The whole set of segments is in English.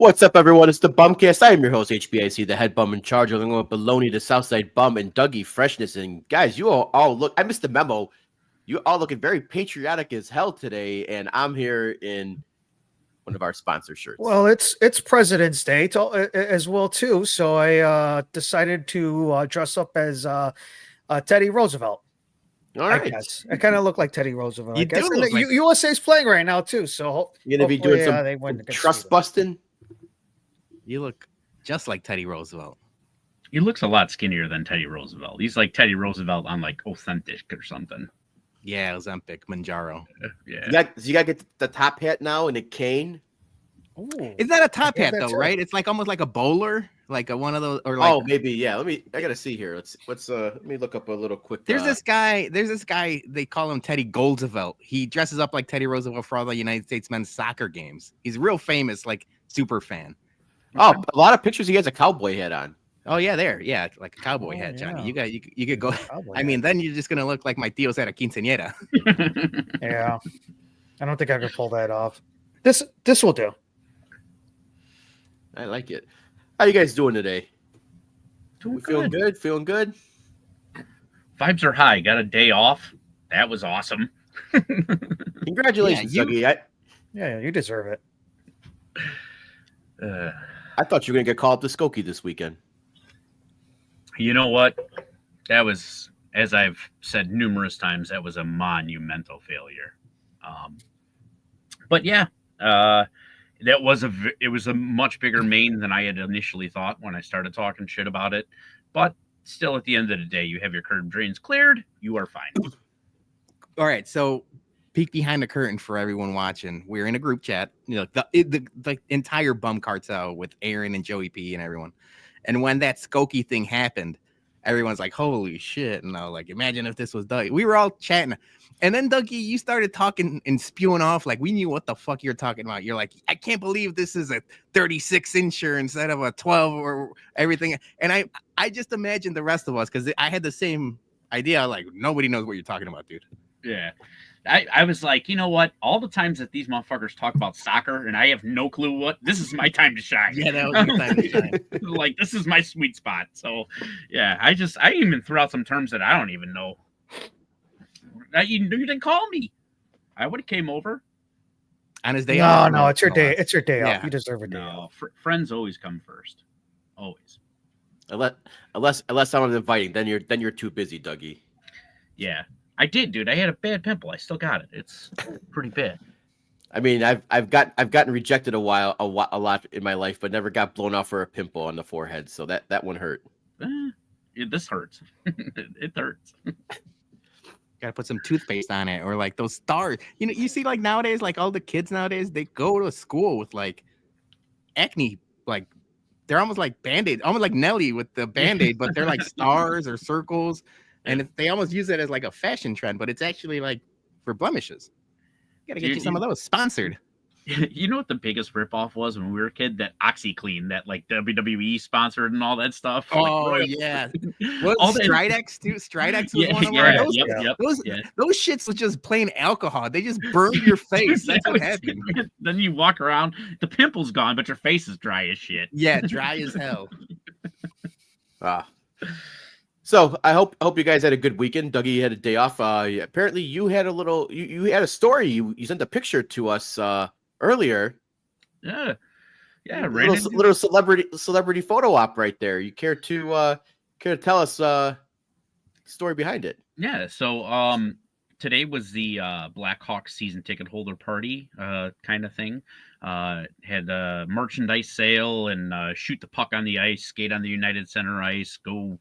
What's up, everyone? It's the BumCast. I am your host, HBIC, the head bum in charge, along with Baloney, the Southside bum, and Dougie Freshness. And guys, you all look, I missed the memo. You all looking very patriotic as hell today, and I'm here in one of our sponsor shirts. Well, it's President's Day as well too, so I decided to dress up as Teddy Roosevelt. All right, I guess I kind of look like Teddy Roosevelt. You I guess. do look like... USA's playing right now too, so you're gonna be doing some they win trust busting. You look just like Teddy Roosevelt. He looks a lot skinnier than Teddy Roosevelt. He's like Teddy Roosevelt on like Authentic or something. Yeah, Ozempic, Manjaro. Yeah. You got to get the top hat now and a cane. Ooh. Is that a top hat though, too. right? It's like almost like a bowler, like one of those, or like. Oh, maybe yeah. I gotta see here. Let me look up a little quick. There's this guy. They call him Teddy Goldsevelt. He dresses up like Teddy Roosevelt for all the United States men's soccer games. He's real famous, like super fan. Oh, a lot of pictures. He has a cowboy hat on. Oh yeah, like a cowboy hat, Johnny. Yeah. You could go. I mean, then you're just gonna look like my tios at a quinceañera. Yeah, I don't think I can pull that off. This will do. I like it. How you guys doing today? Feeling good. Feeling good? Vibes are high. Got a day off. That was awesome. Congratulations, Dougie. Yeah, you deserve it. I thought you were gonna get called up to Skokie this weekend. You know what? That was, as I've said numerous times, that was a monumental failure. But yeah, it was a much bigger main than I had initially thought when I started talking shit about it. But still, at the end of the day, you have your curb drains cleared. You are fine. All right, so peek behind the curtain for everyone watching. We're in a group chat, the entire bum cartel with Aaron and Joey P and everyone. And when that Skokie thing happened, everyone's like, "Holy shit!" And I was like, "Imagine if this was Dougie." We were all chatting, and then Dougie, you started talking and spewing off like we knew what the fuck you're talking about. You're like, "I can't believe this is a 36 incher instead of a 12 or everything." And I just imagined the rest of us because I had the same idea. Like nobody knows what you're talking about, dude. Yeah. I was like, you know what? All the times that these motherfuckers talk about soccer and I have no clue this is my time to shine. Yeah, that was your time to shine. Like, this is my sweet spot. So, yeah, I even threw out some terms that I don't even know. You didn't call me. I would have came over. On his day off. No, it's your day. It's your day Yeah. off. You deserve a day off. Friends always come first. Always. Unless someone's inviting, then you're too busy, Dougie. Yeah. I did, dude. I had a bad pimple. I still got it. It's pretty bad. I mean, I've gotten rejected a lot in my life, but never got blown off for a pimple on the forehead. So that one hurt. This hurts. It hurts. Gotta put some toothpaste on it, or like those stars. You see, like nowadays, like all the kids nowadays, they go to school with like acne, like they're almost like Band-Aid, almost like Nelly with the Band-Aid, but they're like stars or circles. And they almost use it as like a fashion trend, but it's actually like for blemishes. You gotta get you some of those sponsored. You know what the biggest ripoff was when we were a kid? That OxyClean, that like WWE sponsored and all that stuff. Oh, like, yeah. All Stridex too? Stridex was one of them. Those shits was just plain alcohol. They just burned your face. That's what happened. Then you walk around, the pimple's gone, but your face is dry as shit. Yeah, dry as hell. So I hope you guys had a good weekend. Dougie had a day off. Apparently you had you had a story. You sent a picture to us earlier. Yeah. Little celebrity photo op right there. You care to tell us story behind it? Yeah. So today was the Blackhawks season ticket holder party kind of thing. Had a merchandise sale and shoot the puck on the ice, skate on the United Center ice, go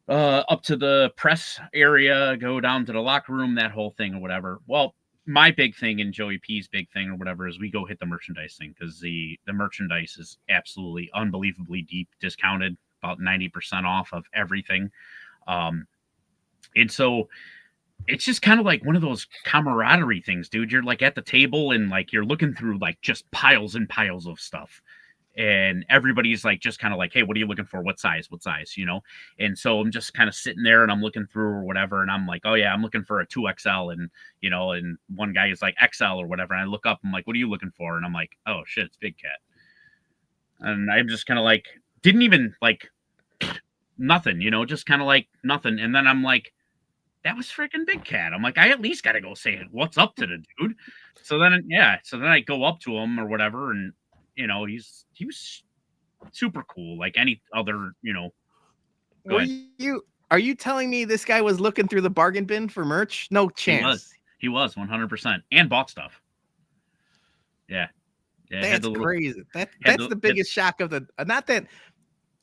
up to the press area, go down to the locker room, that whole thing or whatever. Well, my big thing and Joey P's big thing or whatever is we go hit the merchandise thing because the merchandise is absolutely unbelievably deep discounted, about 90% off of everything. And so it's just kind of like one of those camaraderie things, dude. You're like at the table and like you're looking through like just piles and piles of stuff. And everybody's like, just kind of like, hey, what are you looking for? What size? And so I'm just kind of sitting there and I'm looking through or whatever. And I'm like, oh yeah, I'm looking for a 2XL. And, and one guy is like XL or whatever. And I look up, I'm like, what are you looking for? And I'm like, oh shit, it's Big Cat. And I'm just kind of like, didn't even like nothing, just kind of like nothing. And then I'm like, that was freaking Big Cat. I'm like, I at least got to go say what's up to the dude. So then I go up to him or whatever, and he was super cool, like any other, Go ahead. Are you telling me this guy was looking through the bargain bin for merch? No chance. He was 100% and bought stuff. Yeah. That's crazy. That's the biggest shock of the. Not that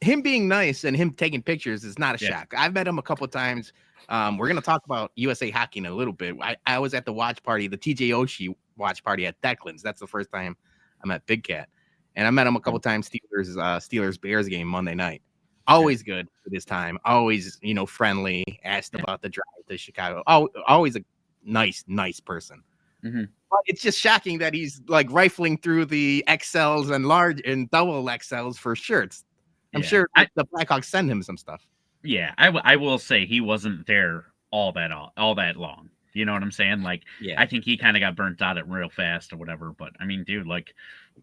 him being nice and him taking pictures is not a shock. I've met him a couple of times. We're gonna talk about USA Hockey in a little bit. I was at the watch party, the TJ Oshie watch party at Declan's. That's the first time I met Big Cat, and I met him a couple of times. Steelers Bears game Monday night. Always good for this time. Always friendly. Asked about the drive to Chicago. Always a nice person. Mm-hmm. But it's just shocking that he's like rifling through the XLs and large and double XLs for shirts. I'm sure the Blackhawks send him some stuff. Yeah, I will say he wasn't there all that long. You know what I'm saying? Like, I think he kind of got burnt out real fast or whatever. But I mean, dude, like,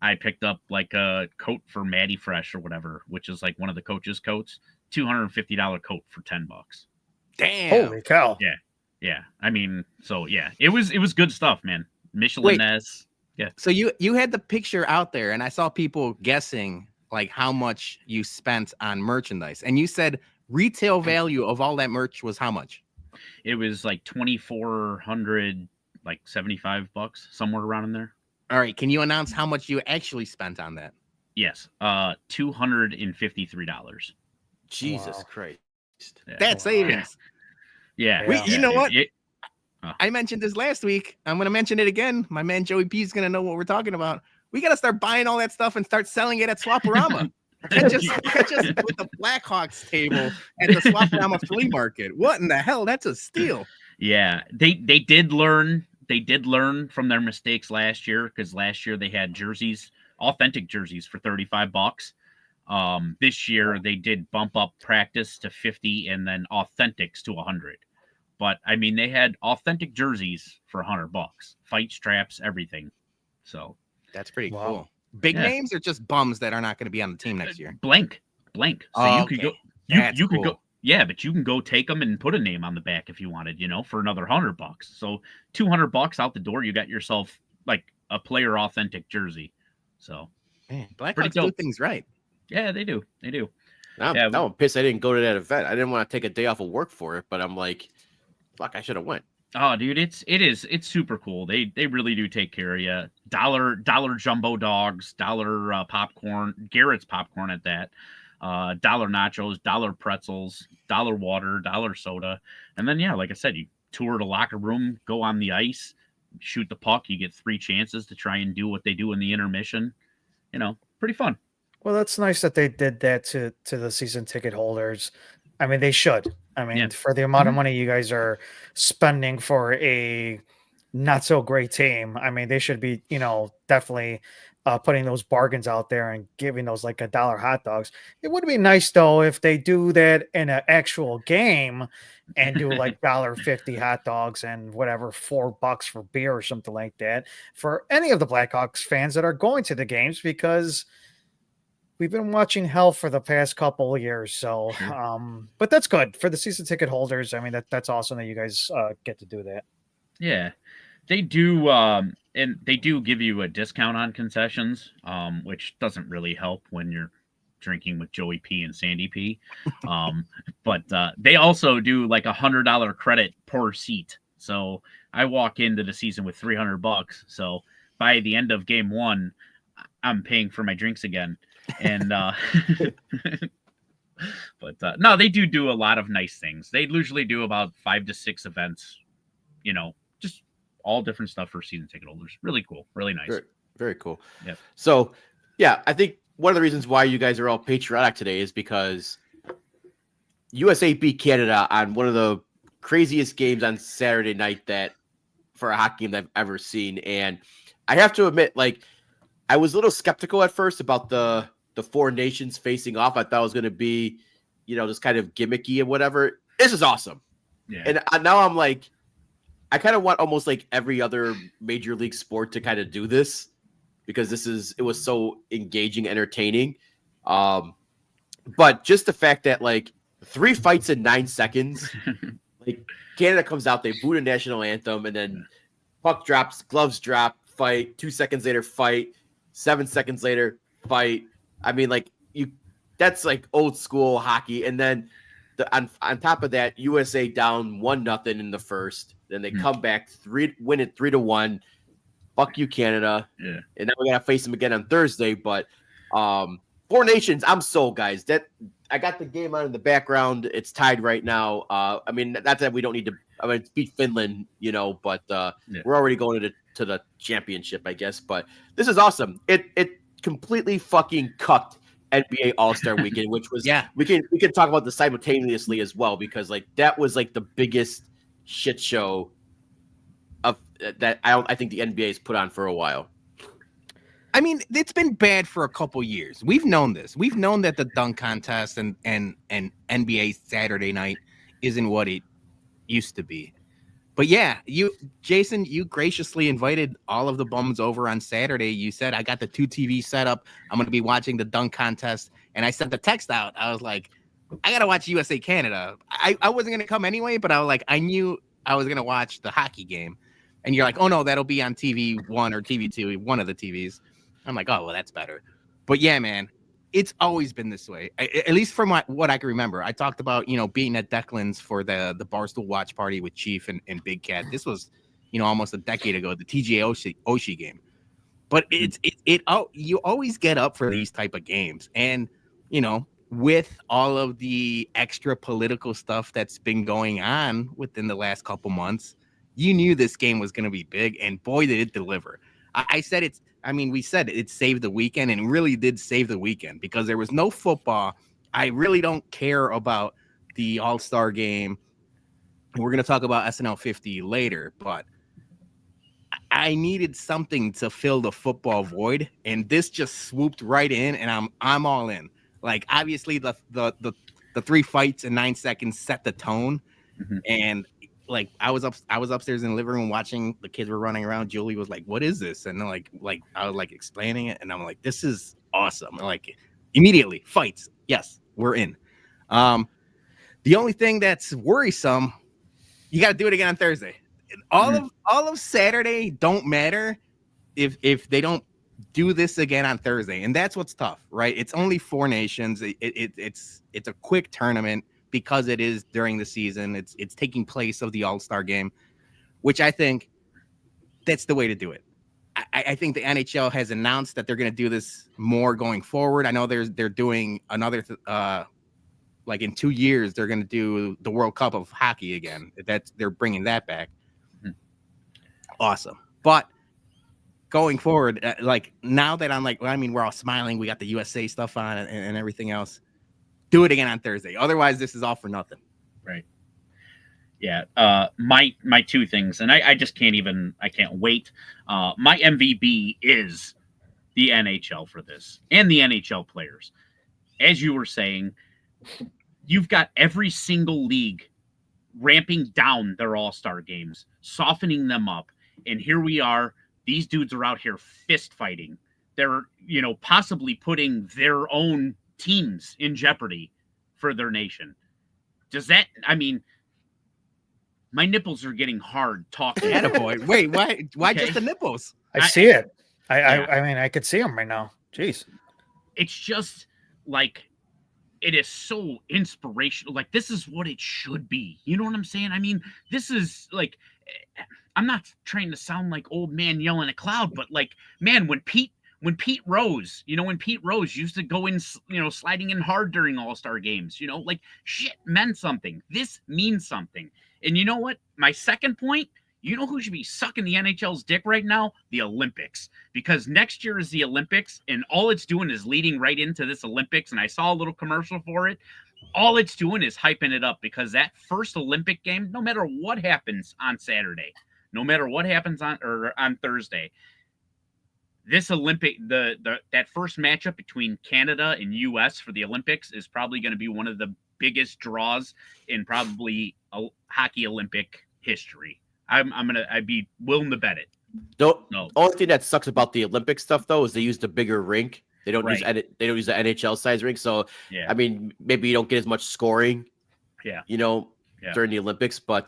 I picked up like a coat for Matty Fresh or whatever, which is like one of the coach's coats, $250 coat for $10. Damn! Holy cow! Yeah. I mean, so yeah, it was good stuff, man. Michelin-esque. Yeah. So you had the picture out there, and I saw people guessing like how much you spent on merchandise, and you said retail value of all that merch was how much? It was like $2,400, like $75, somewhere around in there. All right, can you announce how much you actually spent on that? Yes, $253. Jesus Christ, that's savings. Yeah. You know what? I mentioned this last week. I'm going to mention it again. My man Joey P is going to know what we're talking about. We got to start buying all that stuff and start selling it at Swaporama. Can't just put the Blackhawks table at the Swaporama flea market. What in the hell? That's a steal. Yeah, they did learn. They did learn from their mistakes last year, because last year they had jerseys, authentic jerseys, for $35. This year they did bump up practice to $50 and then authentics to $100. But I mean, they had authentic jerseys for $100, fight straps, everything. So that's pretty cool. Big names or just bums that are not going to be on the team next year? Blank. So you could go. You could go. Yeah, but you can go take them and put a name on the back if you wanted, for another $100. So $200 out the door, you got yourself like a player authentic jersey. So man, Blackhawks do things right. Yeah, they do. I'm pissed I didn't go to that event. I didn't want to take a day off of work for it, but I'm like, fuck, I should have went. Oh, dude, it's super cool. They really do take care of you. Dollar jumbo dogs, dollar popcorn, Garrett's popcorn at that. Dollar nachos, dollar pretzels, dollar water, dollar soda. And then like I said, you tour the locker room, go on the ice, shoot the puck, you get 3 chances to try and do what they do in the intermission. Pretty fun. Well, that's nice that they did that to the season ticket holders. I mean, they should. I mean, for the amount of money you guys are spending for a not so great team, I mean, they should be, definitely putting those bargains out there and giving those like $1 hot dogs. It would be nice though if they do that in an actual game and do like $1.50 hot dogs and whatever, $4 for beer or something like that for any of the Blackhawks fans that are going to the games, because we've been watching hell for the past couple of years. So, but that's good for the season ticket holders. I mean, that's awesome that you guys get to do that. Yeah, they do. And they do give you a discount on concessions, which doesn't really help when you're drinking with Joey P and Sandy P. But they also do like $100 credit per seat. So I walk into the season with $300. So by the end of game 1, I'm paying for my drinks again. And but no, they do a lot of nice things. They usually do about 5 to 6 events, just all different stuff for season ticket holders. Really cool, really nice. Very, very cool. Yeah. So I think one of the reasons why you guys are all patriotic today is because USA beat Canada on one of the craziest games on Saturday night for a hockey game that I've ever seen. And I have to admit, like, I was a little skeptical at first about the 4 nations facing off. I thought it was going to be, just kind of gimmicky and whatever. This is awesome. Yeah. And now I'm like, I kind of want almost like every other major league sport to kind of do this, because it was so engaging, entertaining. But just the fact that like 3 fights in 9 seconds, like Canada comes out, they boo the national anthem, and then puck drops, gloves drop, fight. 2 seconds later, fight. 7 seconds later, fight. I mean, like that's like old school hockey. And then on top of that, USA down 1-0 in the first. Then they come back win it 3-1. Fuck you, Canada. Yeah. And now we gotta face them again on Thursday. But 4 Nations, I'm sold, guys. That I got the game on in the background. It's tied right now. I mean, not that we don't need to. I mean, beat Finland, but we're already going to the championship, I guess. But this is awesome. It completely fucking cucked NBA All-Star Weekend, which was we can talk about this simultaneously as well, because like that was like the biggest shit show of that I think the NBA has put on for a while. I mean, it's been bad for a couple years. We've known this. We've known that the dunk contest and NBA Saturday night isn't what it used to be. But yeah, Jason, you graciously invited all of the bums over on Saturday. You said, I got the 2 TV set up. I'm going to be watching the dunk contest. And I sent the text out. I was like, I got to watch USA Canada. I wasn't going to come anyway, but I was like, I knew I was going to watch the hockey game. And you're like, oh no, that'll be on TV1 or TV2, one of the TVs. I'm like, oh, well, that's better. But yeah, man, it's always been this way. At least from what I can remember. I talked about, being at Declan's for the Barstool watch party with Chief and Big Cat. This was, almost a decade ago, the TJ Oshie game. But you always get up for these type of games. And, with all of the extra political stuff that's been going on within the last couple months, you knew this game was going to be big. And boy, did it deliver. We said it saved the weekend, and it really did save the weekend because there was no football. I really don't care about the All-Star game. We're going to talk about SNL 50 later, but I needed something to fill the football void, and this just swooped right in, and I'm all in. Like, obviously the 3 fights in 9 seconds set the tone, and like I was upstairs in the living room watching, the kids were running around. Julie was like, what is this? And then like I was like explaining it, and I'm like, this is awesome. Like immediately fights. Yes, we're in. The only thing that's worrisome, you got to do it again on Thursday. All of Saturday don't matter if they don't do this again on Thursday. And that's what's tough, right? It's only 4 nations. It's a quick tournament. Because it is during the season, it's taking place of the All-Star game, which I think that's the way to do it. I think the NHL has announced that they're going to do this more going forward. I know they're doing another like in 2 years they're going to do the World Cup of hockey again. They're bringing that back. Awesome, but going forward, like now that I'm like, we're all smiling. We got the USA stuff on and everything else. Do it again on Thursday. Otherwise, this is all for nothing. Right. Yeah. My 2 things, and I just can't wait. My MVP is the NHL for this and the NHL players. As you were saying, you've got every single league ramping down their all-star games, softening them up. And here we are. These dudes are out here fist fighting. They're, possibly putting their own teams in jeopardy for their nation. Does that, my nipples are getting hard talking. Attaboy. Wait, why just the nipples? I see it. I could see them right now. Jeez. It's just like, it is so inspirational. Like, this is what it should be. You know what I'm saying? This is like, I'm not trying to sound like old man yelling at cloud, but like, man, when Pete Rose used to go in, sliding in hard during All-Star games, like shit meant something. This means something. And you know what? My second point, who should be sucking the NHL's dick right now? The Olympics. Because next year is the Olympics, and all it's doing is leading right into this Olympics. And I saw a little commercial for it. All it's doing is hyping it up, because that first Olympic game, no matter what happens on Saturday, no matter what happens on Thursday, this Olympic, that first matchup between Canada and US for the Olympics is probably going to be one of the biggest draws in probably a hockey Olympic history. I'd be willing to bet it. The only thing that sucks about the Olympic stuff though is they used a bigger rink They don't use Right. they don't use the NHL size rink. So Yeah. I mean, maybe you don't get as much scoring. Yeah. During the Olympics, but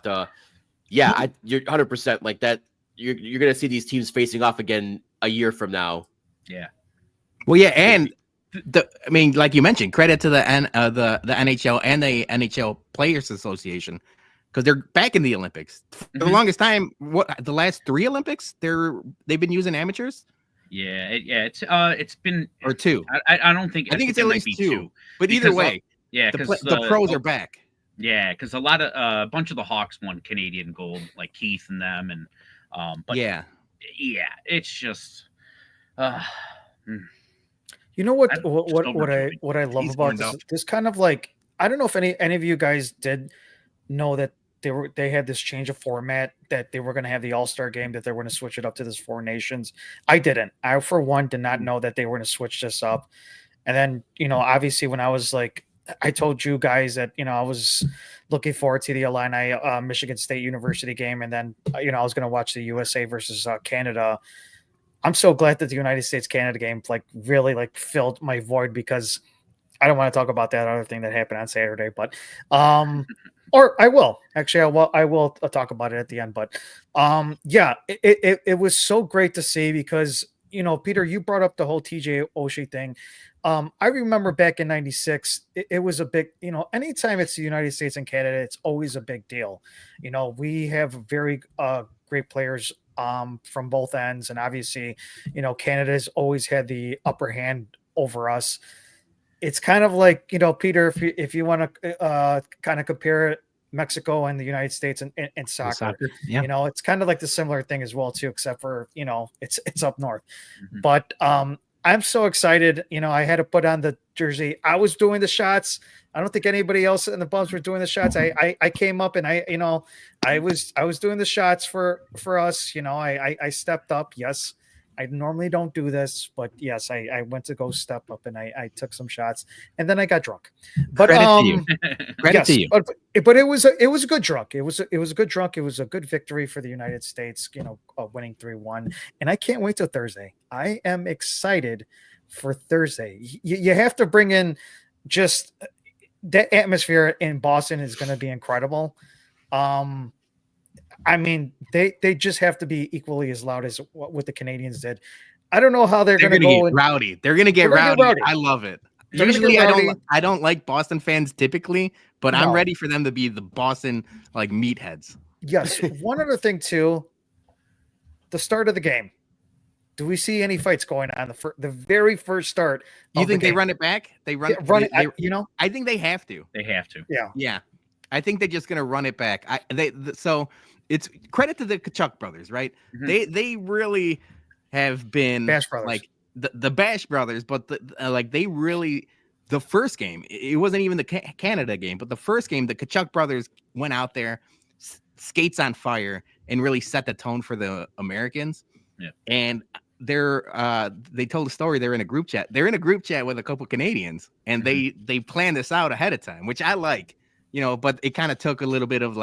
you're 100% like that. You're gonna see these teams facing off again a year from now. Yeah. Well, yeah, and I mean, like you mentioned, credit to the NHL and the NHL Players Association because they're back in the Olympics. For the longest time, the last 3 Olympics, they've been using amateurs. Yeah, it's been or 2. I don't think I think it's at least 2. But either way, because the pros are back. Yeah, because a bunch of the Hawks won Canadian gold, like Keith and them, and but yeah, it's just. You know what I love about this kind of like, I don't know if any of you guys did know that they had this change of format, that they were going to have the All-Star game, that they were going to switch it up to this 4 nations. I didn't. I for one did not know that they were going to switch this up. And then, obviously when I was like, I told you guys that, I was looking forward to the Illini Michigan State University game. And then, I was going to watch the USA versus Canada. I'm so glad that the United States Canada game really filled my void, because I don't want to talk about that other thing that happened on Saturday, but or I will actually, I will talk about it at the end, but it was so great to see, because, Peter, you brought up the whole TJ Oshie thing. I remember back in 96, it was a big, anytime it's the United States and Canada, it's always a big deal. We have very great players from both ends. And obviously, Canada's always had the upper hand over us. It's kind of like, Peter, if you want to kind of compare Mexico and the United States in soccer, yeah. It's kind of like the similar thing as well too, except for, it's up north. But I'm so excited. I had to put on the jersey. I was doing the shots. I don't think anybody else in the Bums were doing the shots. I came up and I was doing the shots for us. I stepped up. Yes, I normally don't do this, but yes, I went to go step up and I took some shots, and then I got drunk. But credit to you. Credit to you. But it was a good drunk. It was a good drunk. It was a good victory for the United States. Winning 3-1, and I can't wait till Thursday. I am excited for Thursday. You have to bring in just that atmosphere in Boston is going to be incredible. I mean, they just have to be equally as loud as what the Canadians did. I don't know how they're going to go rowdy. They're going to get rowdy. I love it. Usually, I don't like Boston fans typically, but I'm ready for them to be the Boston meatheads. Yes. One other thing too, the start of the game. Do we see any fights going on the very first start? You think they run it back? They run it. I think they have to. They have to. Yeah. I think they're just going to run it back. So it's credit to the Kachuk brothers, right? They really have been Bash brothers. Like the Bash brothers, but they really, the first game, it wasn't even the Canada game, but the first game, the Kachuk brothers went out there, skates on fire, and really set the tone for the Americans. Yeah. And they told a story. They're in a group chat. They're in a group chat with a couple Canadians, and they planned this out ahead of time, which I like. But it kind of took a little bit of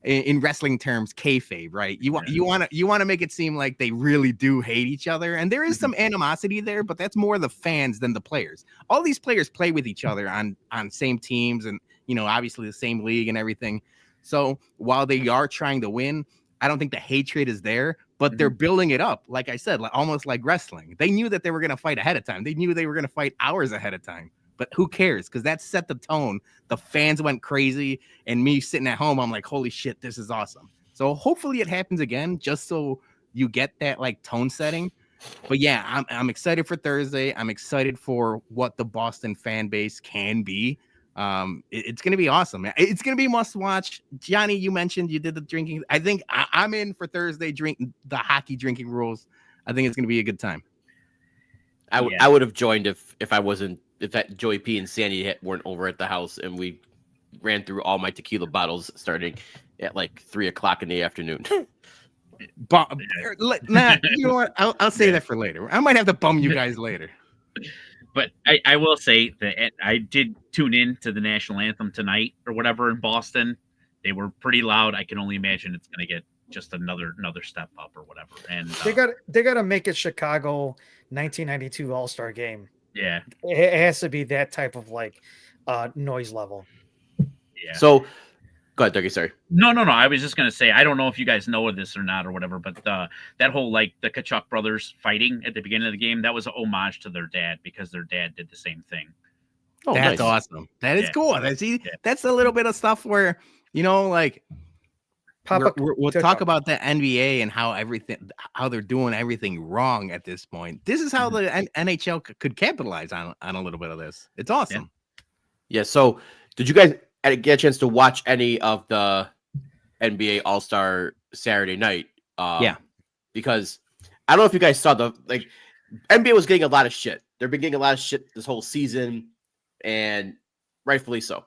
in wrestling terms, kayfabe, right? You want to make it seem like they really do hate each other, and there is some animosity there, but that's more the fans than the players. All these players play with each other on same teams, and obviously the same league and everything. So while they are trying to win, I don't think the hatred is there, but they're building it up. Like I said, almost like wrestling. They knew that they were going to fight ahead of time. They knew they were going to fight hours ahead of time. But who cares? Because that set the tone. The fans went crazy, and me sitting at home, I'm like, holy shit, this is awesome. So hopefully it happens again, just so you get that tone setting. But yeah, I'm excited for Thursday. I'm excited for what the Boston fan base can be. It's going to be awesome. It's going to be must watch. Johnny, you mentioned you did the drinking. I think I'm in for Thursday. Drink the hockey drinking rules. I think it's going to be a good time. I would have joined if that Joey P and Sandy weren't over at the house and we ran through all my tequila bottles starting at 3:00 in the afternoon. Nah, you know what? I'll say that for later. I might have to bum you guys later. But I will say that I did tune in to the national anthem tonight or whatever in Boston. They were pretty loud. I can only imagine it's going to get just another step up or whatever. And they got to make it Chicago 1992 All-Star game. Yeah, it has to be that type of like noise level. Yeah. So go ahead, Dougie. Sorry. No. I was just gonna say I don't know if you guys know this or not or whatever, but that whole like the Kachuk brothers fighting at the beginning of the game, that was an homage to their dad because their dad did the same thing. Oh, that's nice. awesome. That is cool. That's a little bit of stuff where like we'll talk about the NBA and how they're doing everything wrong at this point. This is how the NHL could capitalize on a little bit of this. It's awesome. Yeah. So did you guys get a chance to watch any of the NBA All-Star Saturday night? Yeah. Because I don't know if you guys saw NBA was getting a lot of shit. They've been getting a lot of shit this whole season, and rightfully so.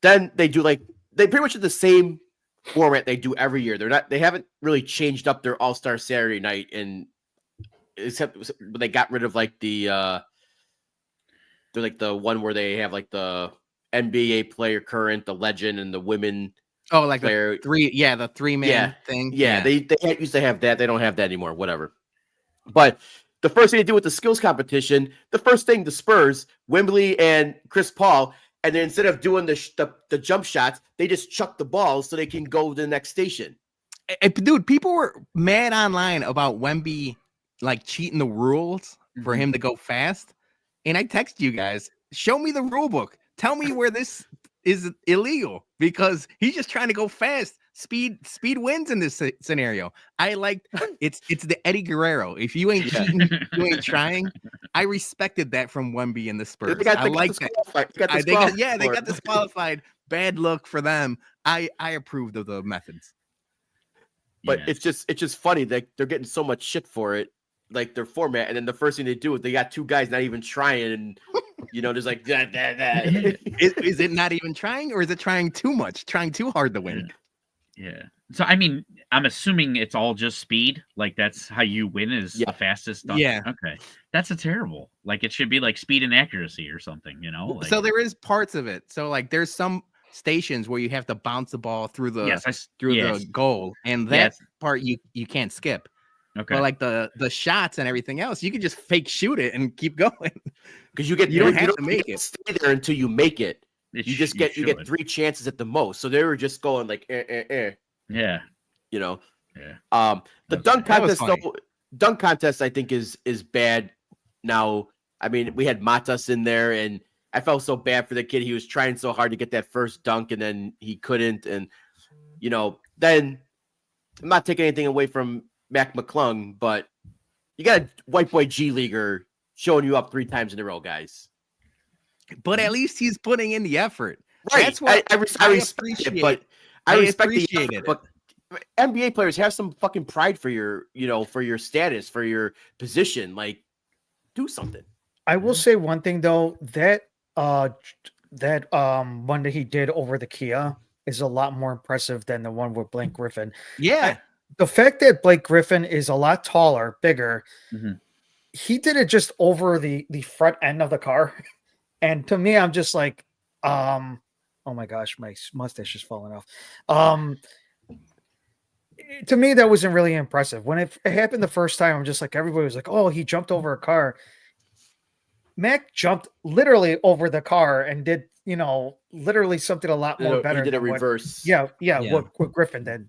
Then they pretty much do the same format they do every year. They haven't really changed up their All-Star Saturday night, and except they got rid of like they're like the one where they have like the NBA player current, the legend, and the women. Oh, like player. the 3-man thing. Yeah, they used to have that. They don't have that anymore. Whatever. But the first thing they do with the skills competition, the first thing the Spurs, Wembley and Chris Paul, and then instead of doing the jump shots, they just chuck the balls so they can go to the next station. Dude, people were mad online about Wemby like cheating the rules for him to go fast. And I text you guys, show me the rule book. Tell me where this is illegal because he's just trying to go fast. Speed wins in this scenario. I like it's the Eddie Guerrero. If you ain't cheating, you ain't trying. I respected that from Wemby and the Spurs. I like that. They got disqualified. Bad look for them. I approved of the methods. But it's just funny that they're getting so much shit for it, like their format, and then the first thing they do is they got two guys not even trying, and just like that. Is it not even trying, or is it trying too much, trying too hard to win? Yeah. So I mean, I'm assuming it's all just speed. Like that's how you win is the fastest dunk. Yeah. Okay. That's a terrible. Like it should be like speed and accuracy or something. Like, so there is parts of it. So like there's some stations where you have to bounce the ball through the goal, and that part you can't skip. Okay. But like the shots and everything else, you can just fake shoot it and keep going because you don't have to make it. Stay there until you make it. You get 3 chances at the most. So they were just going like Yeah. The dunk contest I think is bad now. I mean, we had Matas in there, and I felt so bad for the kid. He was trying so hard to get that first dunk, and then he couldn't. And then I'm not taking anything away from Mac McClung, but you got a white boy G leaguer showing you up 3 times in a row, guys. But at least he's putting in the effort. Right. That's what I respect it, but I appreciate it. But NBA players have some fucking pride for your status, for your position. Like, do something. I will say one thing though, that one that he did over the Kia is a lot more impressive than the one with Blake Griffin. Yeah. The fact that Blake Griffin is a lot taller, bigger, he did it just over the front end of the car. And to me, I'm just like, oh my gosh, my mustache is falling off. To me, that wasn't really impressive. When it happened the first time, I'm just like, everybody was like, oh, he jumped over a car. Mac jumped literally over the car and did, literally something a lot more better. He did a reverse. What Griffin did.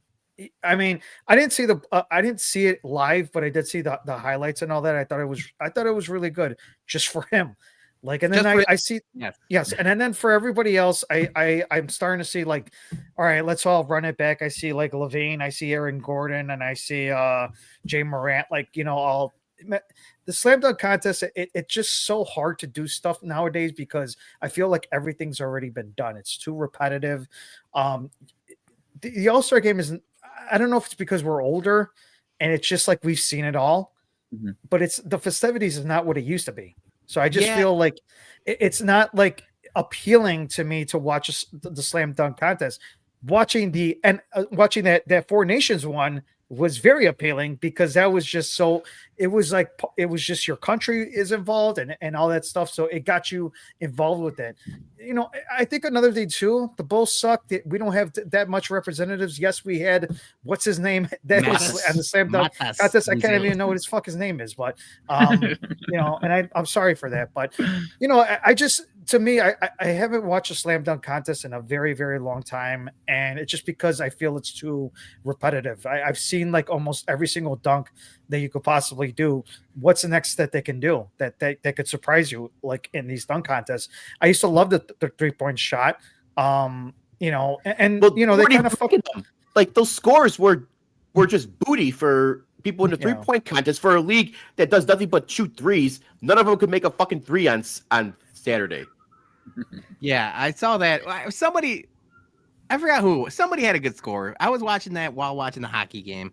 I mean, I didn't see it live, but I did see the highlights and all that. I thought it was really good just for him. Like, and then I see, yes. And then for everybody else, I'm starting to see like, all right, let's all run it back. I see like Levine, I see Aaron Gordon, and I see Jay Morant, like, all the slam dunk contest. It's just so hard to do stuff nowadays because I feel like everything's already been done. It's too repetitive. The All-Star game isn't, I don't know if it's because we're older and it's just like we've seen it all, but it's the festivities is not what it used to be. So I just feel like it's not like appealing to me to watch the slam dunk contest. Watching watching that 4 Nations one was very appealing because that was just so it was like it was just your country is involved and all that stuff. So it got you involved with it. You know, I think another thing too, the Bulls suck. We don't have that much representatives. Yes, we had what's his name that was on the slam dunk contest. I can't even know what his fuck his name is, but you know, and I'm sorry for that, but you know, I just to me, I haven't watched a slam dunk contest in a very, very long time, and it's just because I feel it's too repetitive. I've seen like almost every single dunk that you could possibly do. What's the next that they can do that could surprise you, like in these dunk contests? I used to love the 3-point shot. You know, and well, you know, they kind of fucking like those scores were just booty for people in the 3-point contest for a league that does nothing but shoot threes. None of them could make a fucking three on Saturday. Yeah, I saw that. Somebody, I forgot who. Somebody had a good score. I was watching that while watching the hockey game.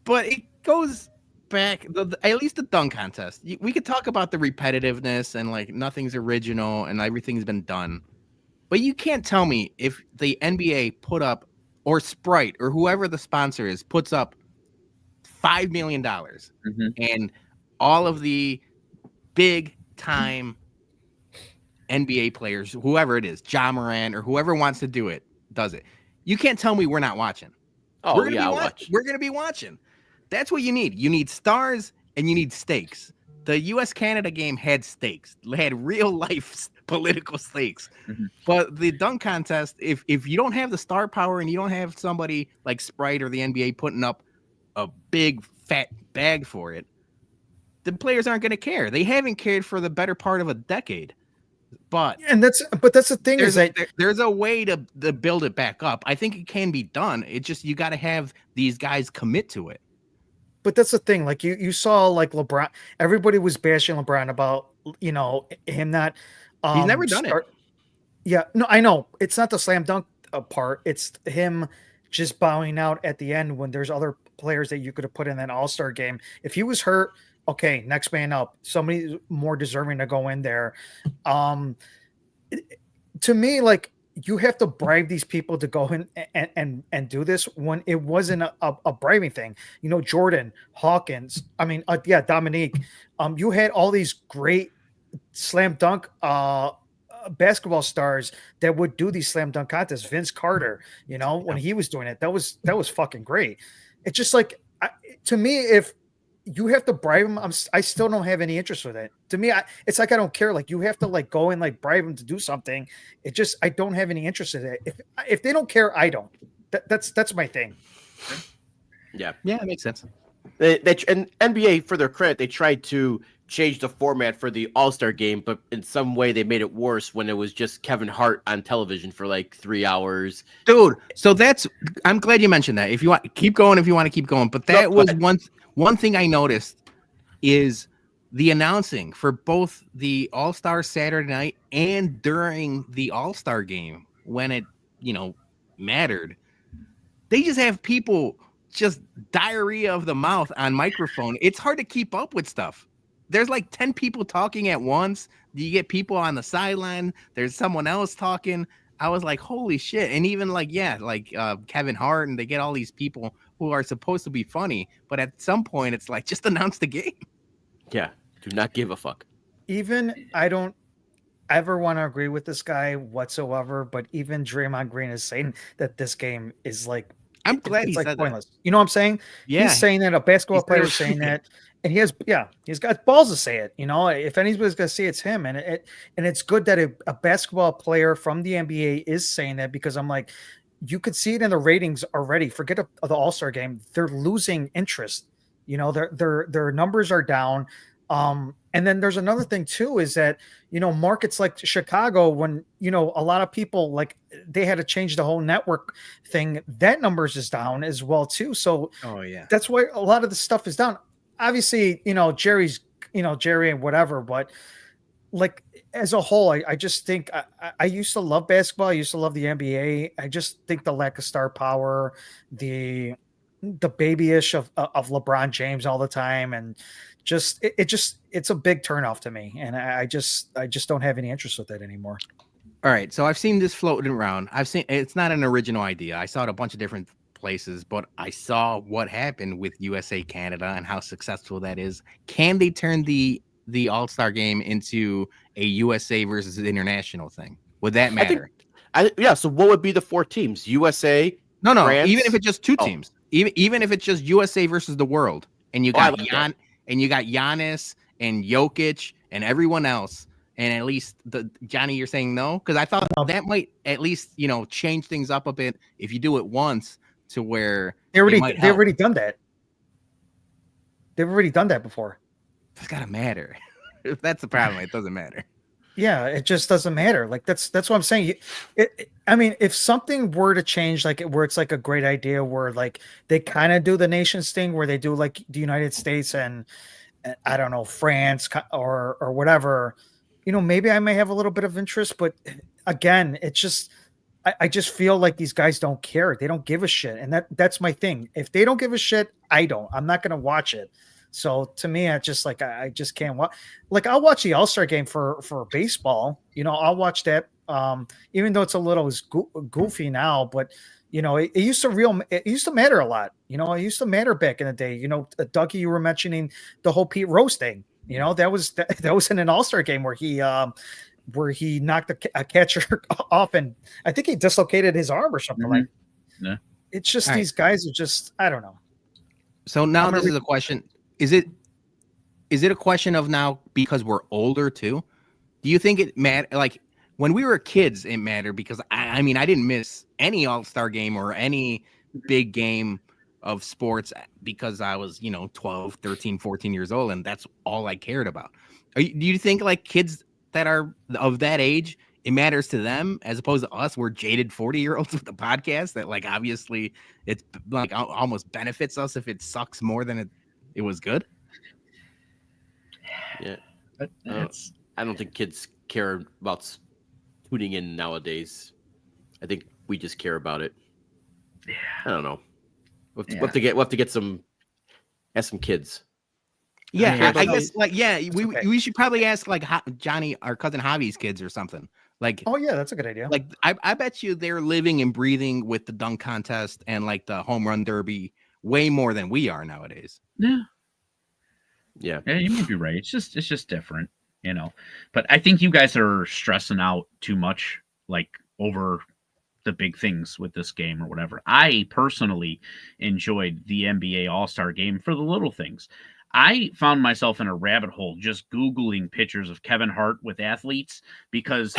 But it goes back, at least the dunk contest. We could talk about the repetitiveness and like nothing's original and everything's been done. But you can't tell me if the NBA put up, or Sprite, or whoever the sponsor is, puts up $5 million and all of the big time NBA players, whoever it is, Ja Morant or whoever wants to do it, does it. You can't tell me we're not watching. Oh, we're going to be watching. That's what you need. You need stars and you need stakes. The US-Canada game had stakes, had real life political stakes. But the dunk contest, if you don't have the star power and you don't have somebody like Sprite or the NBA putting up a big fat bag for it, the players aren't going to care. They haven't cared for the better part of a decade. But that's the thing is that there's a way to build it back up. I think it can be done. It just, you got to have these guys commit to it. But that's the thing. Like you saw, like LeBron, everybody was bashing LeBron about, you know, him not. He's never done it. Yeah, no, I know it's not the slam dunk part. It's him just bowing out at the end when there's other players that you could have put in that All-Star game. If he was hurt, okay, next man up. Somebody more deserving to go in there. To me, like, you have to bribe these people to go in and do this when it wasn't a bribing thing. You know, Jordan, Hawkins, Dominique. You had all these great slam dunk basketball stars that would do these slam dunk contests. Vince Carter, you know, when he was doing it, that was fucking great. It's just like, to me, if you have to bribe him, I still don't have any interest with it. To me, it's like I don't care. Like, you have to like go and like bribe him to do something. It just, I don't have any interest in it. If they don't care, I don't. That's my thing. Yeah, it makes sense. And NBA, for their credit, they tried to change the format for the All-Star game, but in some way they made it worse when it was just Kevin Hart on television for like 3 hours. Dude, so I'm glad you mentioned that. If you want, keep going if you want to keep going. But that was one thing I noticed is the announcing for both the All-Star Saturday night and during the All-Star game when it, you know, mattered. They just have people just diarrhea of the mouth on microphone. It's hard to keep up with stuff. There's like 10 people talking at once. You get people on the sideline. There's someone else talking. I was like, holy shit. And even like, Kevin Hart, and they get all these people who are supposed to be funny. But at some point, it's like, just announce the game. Yeah. Do not give a fuck. Even, I don't ever want to agree with this guy whatsoever. But even Draymond Green is saying that this game is like, I'm glad he's like pointless. That. You know what I'm saying? Yeah. He's saying that, a basketball player is saying that. And he's got balls to say it. You know, if anybody's going to say it's him, and it's good that a basketball player from the NBA is saying that, because I'm like, you could see it in the ratings already. Forget the All-Star game; they're losing interest. You know, their numbers are down. And then there's another thing too, is that, you know, markets like Chicago, when, you know, a lot of people, like, they had to change the whole network thing, that numbers is down as well too. So that's why a lot of the stuff is down. Obviously, you know, Jerry and whatever, but like, as a whole, I just think I used to love basketball. I used to love the NBA. I just think the lack of star power, the babyish of LeBron James all the time, and just it's a big turnoff to me, and I just don't have any interest with that anymore. All right, so I've seen this floating around. It's not an original idea. I saw it a bunch of different places, but I saw what happened with USA Canada and how successful that is. Can they turn the All-Star game into a USA versus international thing? Would that matter? So what would be the 4 teams? USA, No. France? Even if it's just 2 teams, even if it's just USA versus the world, and you got Giannis and Jokic and everyone else, and at least Johnny, you're saying no, because I thought that might at least change things up a bit if you do it once to where they've already done that. They've already done that before. It's gotta matter. If that's the problem, it doesn't matter. Yeah, it just doesn't matter. Like that's what I'm saying. I mean, if something were to change, like where it's like a great idea, where like they kind of do the nations thing, where they do like the United States and I don't know, France or whatever, maybe I may have a little bit of interest. But again, it's just I just feel like these guys don't care. They don't give a shit, and that's my thing. If they don't give a shit, I don't. I'm not gonna watch it. So to me, I just can't watch. Like I'll watch the All-Star game for baseball. I'll watch that. Even though it's a little goofy now, but it used to matter a lot. It used to matter back in the day. Dougie, you were mentioning the whole Pete Rose thing. That was in an All-Star game where he knocked a catcher off, and I think he dislocated his arm or something like. Yeah. It's just these guys are just, I don't know. So now this is a question. Is it a question of now because we're older too? Do you think it matter? Like when we were kids, it mattered because I mean, I didn't miss any All-Star game or any big game of sports because I was, 12, 13, 14 years old. And that's all I cared about. Do you think like kids that are of that age, it matters to them as opposed to us? We're jaded 40-year-olds with the podcast that like, obviously it's like almost benefits us if it sucks more than it was good. Yeah. I don't think kids care about tuning in nowadays. I think we just care about it. Yeah. I don't know. We'll have to get some kids. Yeah, I guess we should probably ask like Johnny, our cousin Javi's kids or something. Like, oh yeah, that's a good idea. Like I bet you they're living and breathing with the dunk contest and like the home run derby way more than we are nowadays. Yeah, you might be right. It's just different, But I think you guys are stressing out too much, like over the big things with this game or whatever. I personally enjoyed the NBA All-Star game for the little things. I found myself in a rabbit hole just Googling pictures of Kevin Hart with athletes because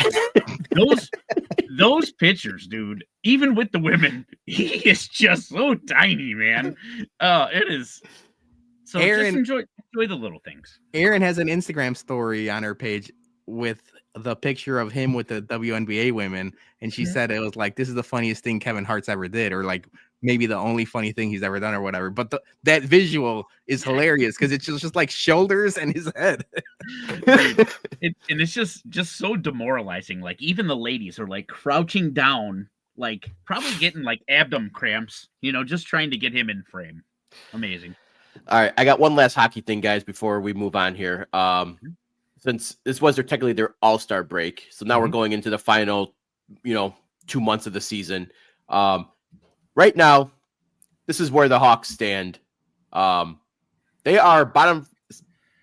those pictures, dude, even with the women, he is just so tiny, man. It is. So Aaron, just enjoy the little things. Aaron has an Instagram story on her page with the picture of him with the WNBA women, and she said it was like, this is the funniest thing Kevin Hart's ever did, or like maybe the only funny thing he's ever done or whatever. But that visual is hilarious because it's just like shoulders and his head. And it's just so demoralizing. Like even the ladies are like crouching down, like probably getting like abdomen cramps, just trying to get him in frame. Amazing. All right, I got one last hockey thing, guys, before we move on here. Since this was technically their All-Star break, so now we're going into the final, 2 months of the season. Right now, this is where the Hawks stand. They are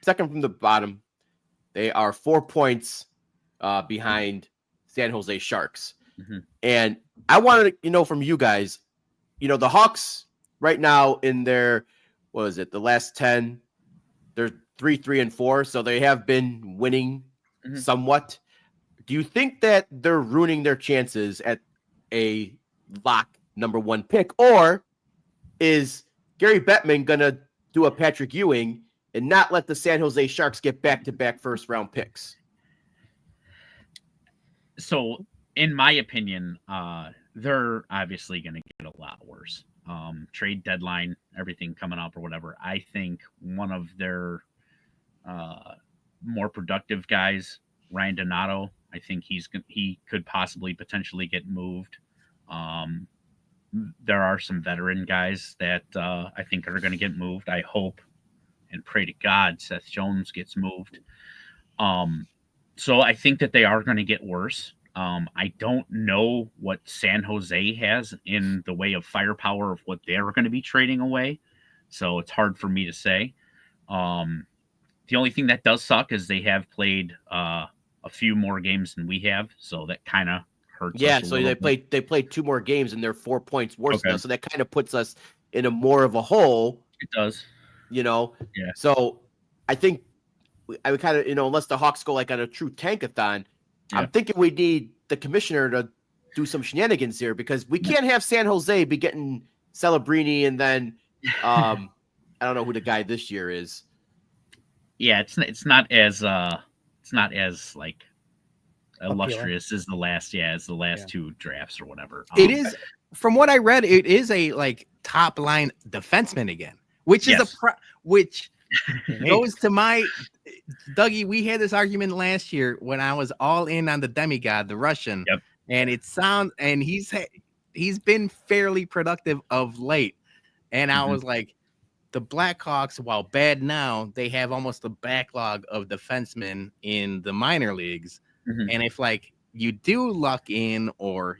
second from the bottom. They are 4 points behind San Jose Sharks. And I wanted to know from you guys, the Hawks right now in their, what is it, the last 10, they're 3-3-4, so they have been winning somewhat. Do you think that they're ruining their chances at a lock number 1 pick, or is Gary Bettman gonna do a Patrick Ewing and not let the San Jose Sharks get back-to-back first-round picks? So, in my opinion, they're obviously going to get a lot worse. Trade deadline, everything coming up or whatever. I think one of their more productive guys, Ryan Donato, I think he could possibly potentially get moved. There are some veteran guys that I think are going to get moved. I hope and pray to God Seth Jones gets moved. So I think that they are going to get worse. I don't know what San Jose has in the way of firepower of what they're going to be trading away, so it's hard for me to say. The only thing that does suck is they have played a few more games than we have, so that kind of hurts Yeah, us a so little bit. they played 2 more games and they're 4 points worse Okay. now. So that kind of puts us in a more of a hole, It does. Yeah. So I think I would kind of, unless the Hawks go like on a true tankathon, I'm thinking we need the commissioner to do some shenanigans here, because we can't have San Jose be getting Celebrini and then I don't know who the guy this year is. Yeah, it's not as like illustrious as the last two drafts or whatever. It is, from what I read, it is a like top line defenseman again, which is which goes to my Dougie. We had this argument last year when I was all in on the demigod, the Russian, and he's been fairly productive of late, and I was like, the Blackhawks, while bad now, they have almost a backlog of defensemen in the minor leagues, and if like you do luck in or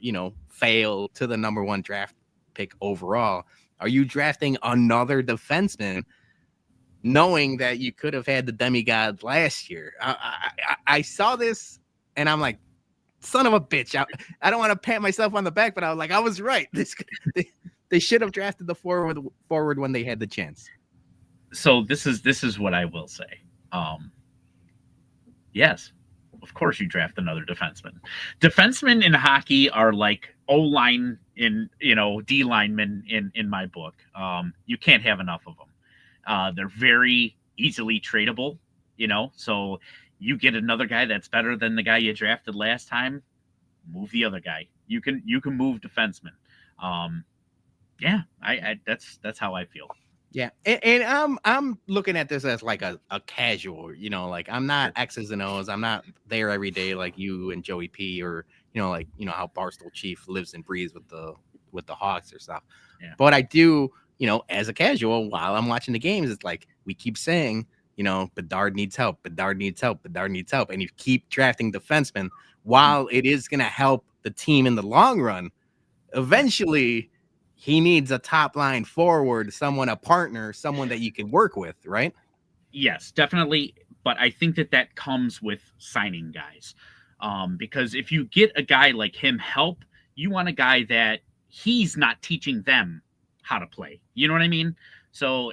fail to the number 1 draft pick overall, are you drafting another defenseman knowing that you could have had the demigod last year? I saw this and I'm like, son of a bitch. I don't want to pat myself on the back, but I was like, I was right. They should have drafted the forward when they had the chance. So this is what I will say. Yes, of course you draft another defenseman. Defensemen in hockey are like O-line D linemen in my book. You can't have enough of them. They're very easily tradable, so you get another guy that's better than the guy you drafted last time, move the other guy. You can move defensemen. That's how I feel. Yeah, and I'm looking at this as like a casual, like I'm not X's and O's. I'm not there every day like you and Joey P, or how Barstool Chief lives and breathes with the Hawks or stuff. Yeah. But I do, as a casual, while I'm watching the games, it's like we keep saying, Bedard needs help, Bedard needs help, Bedard needs help, and you keep drafting defensemen. While it is going to help the team in the long run, eventually he needs a top line forward, a partner, someone that you can work with, right? Yes, definitely. But I think that comes with signing guys. Because if you get a guy like him help, you want a guy that he's not teaching them how to play. You know what I mean? So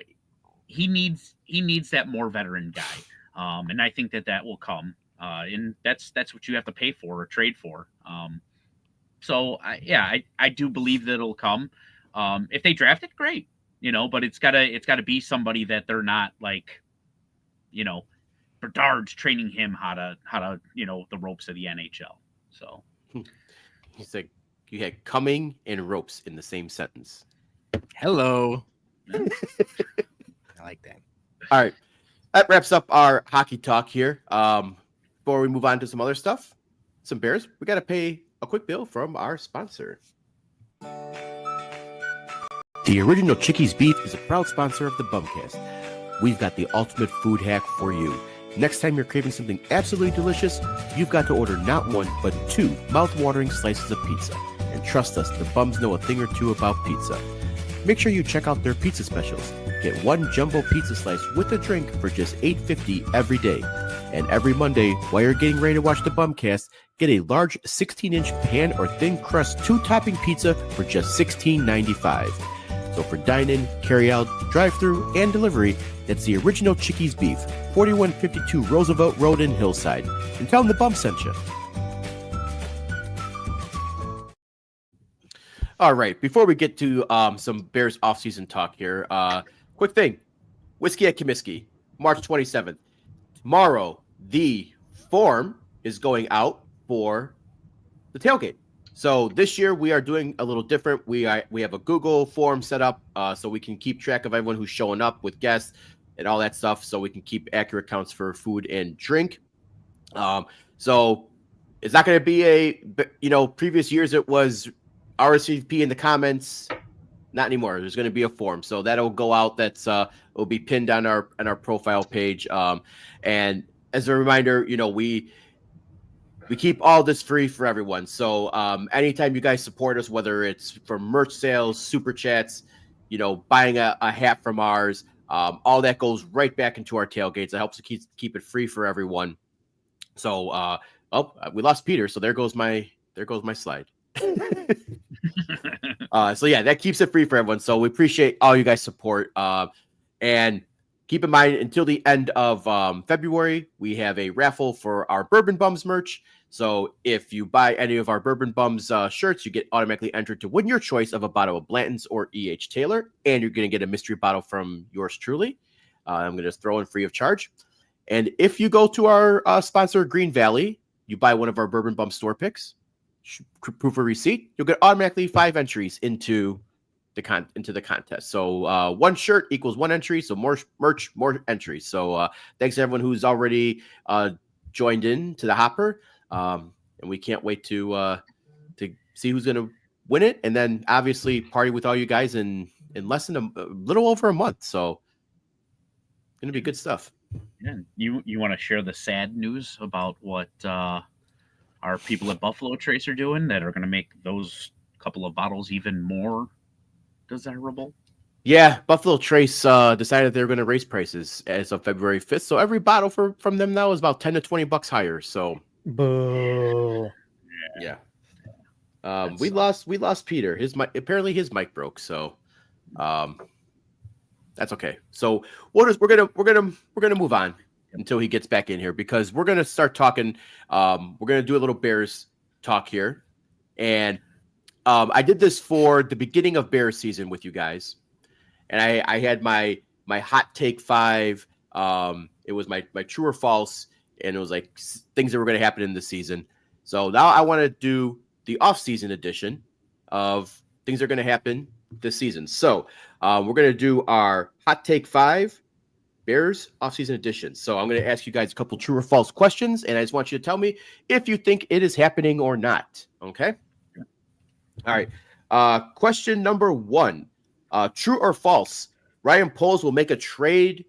he needs that more veteran guy. And I think that will come. And that's what you have to pay for or trade for. So I do believe that it'll come. If they draft it, great, but it's gotta be somebody that they're not like, Bedard's training him how to the ropes of the NHL. So he's like, you had coming and ropes in the same sentence. Hello. I like that. All right, that wraps up our hockey talk here. Before we move on to some other stuff, some Bears, we got to pay a quick bill from our sponsor. The Original Chickies Beef is a proud sponsor of the BumCast. We've got the ultimate food hack for you. Next time you're craving something absolutely delicious, you've got to order not 1, but 2 mouth-watering slices of pizza. And trust us, the bums know a thing or two about pizza. Make sure you check out their pizza specials. Get 1 jumbo pizza slice with a drink for just $8.50 every day. And every Monday, while you're getting ready to watch the BumCast, get a large 16-inch pan or thin crust 2-topping pizza for just $16.95. So for dine-in, carry-out, drive-through, and delivery, that's the Original Chickies Beef, 4152 Roosevelt Road in Hillside. And tell them the Bump sent you. All right, before we get to some Bears offseason talk here, quick thing. Whiskey at Comiskey, March 27th. Tomorrow, the form is going out for the tailgate. So this year we are doing a little different. We have a Google form set up so we can keep track of everyone who's showing up with guests and all that stuff, so we can keep accurate counts for food and drink. So it's not going to be previous years it was RSVP in the comments. Not anymore. There's going to be a form, so that'll go out. That's will be pinned on our profile page. And as a reminder, we keep all this free for everyone. So anytime you guys support us, whether it's for merch sales, super chats, buying a hat from ours, all that goes right back into our tailgates. It helps to keep it free for everyone. So we lost Peter, so there goes my slide. So yeah, that keeps it free for everyone. So we appreciate all you guys' support. And keep in mind, until the end of February, we have a raffle for our Bourbon Bums merch. So if you buy any of our Bourbon Bums shirts, you get automatically entered to win your choice of a bottle of Blanton's or E.H. Taylor, and you're going to get a mystery bottle from yours truly. I'm going to just throw in free of charge. And if you go to our sponsor, Green Valley, you buy one of our Bourbon Bum store picks, proof of receipt, you'll get automatically 5 entries into the contest. So 1 shirt equals 1 entry. So more merch, more entries. So thanks to everyone who's already joined in to the hopper. And we can't wait to see who's going to win it. And then obviously party with all you guys in less than a little over a month. So it's going to be good stuff. Yeah. You want to share the sad news about what our people at Buffalo Trace are doing that are going to make those couple of bottles even more desirable? Yeah, Buffalo Trace decided they're going to raise prices as of February 5th. So every bottle from them now is about $10 to $20 higher. So boo. Yeah. We lost Peter. Apparently his mic broke. So that's okay. So we're gonna move on until he gets back in here, because we're gonna start talking. We're gonna do a little Bears talk here, and I did this for the beginning of Bears season with you guys, and I had my hot take 5. It was my true or false, and it was like things that were going to happen in the season. So now I want to do the off-season edition of things that are going to happen this season. So we're going to do our hot take 5 Bears off-season edition. So I'm going to ask you guys a couple true or false questions, and I just want you to tell me if you think it is happening or not. Okay. All right. Question number 1. True or false? Ryan Poles will make a trade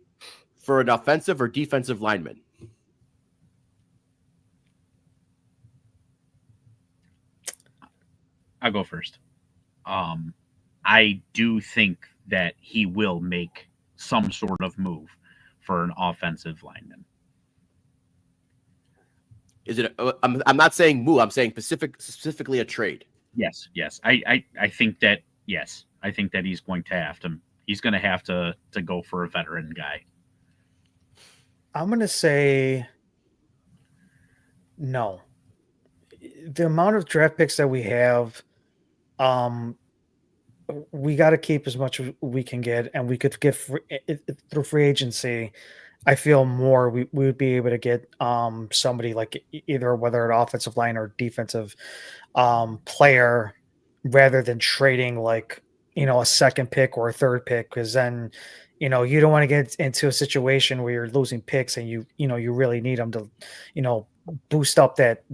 for an offensive or defensive lineman. I'll go first. I do think that he will make some sort of move for an offensive lineman. Is it? I'm not saying move. I'm saying specifically a trade. Yes. I think that yes. I think that he's going to have to. He's going to have to go for a veteran guy. I'm going to say no. The amount of draft picks that we have, we got to keep as much as we can get, and we could get through free agency. I feel more we would be able to get somebody like either whether an offensive line or defensive player, rather than trading like a second pick or a third pick, because then you don't want to get into a situation where you're losing picks and you really need them to boost up that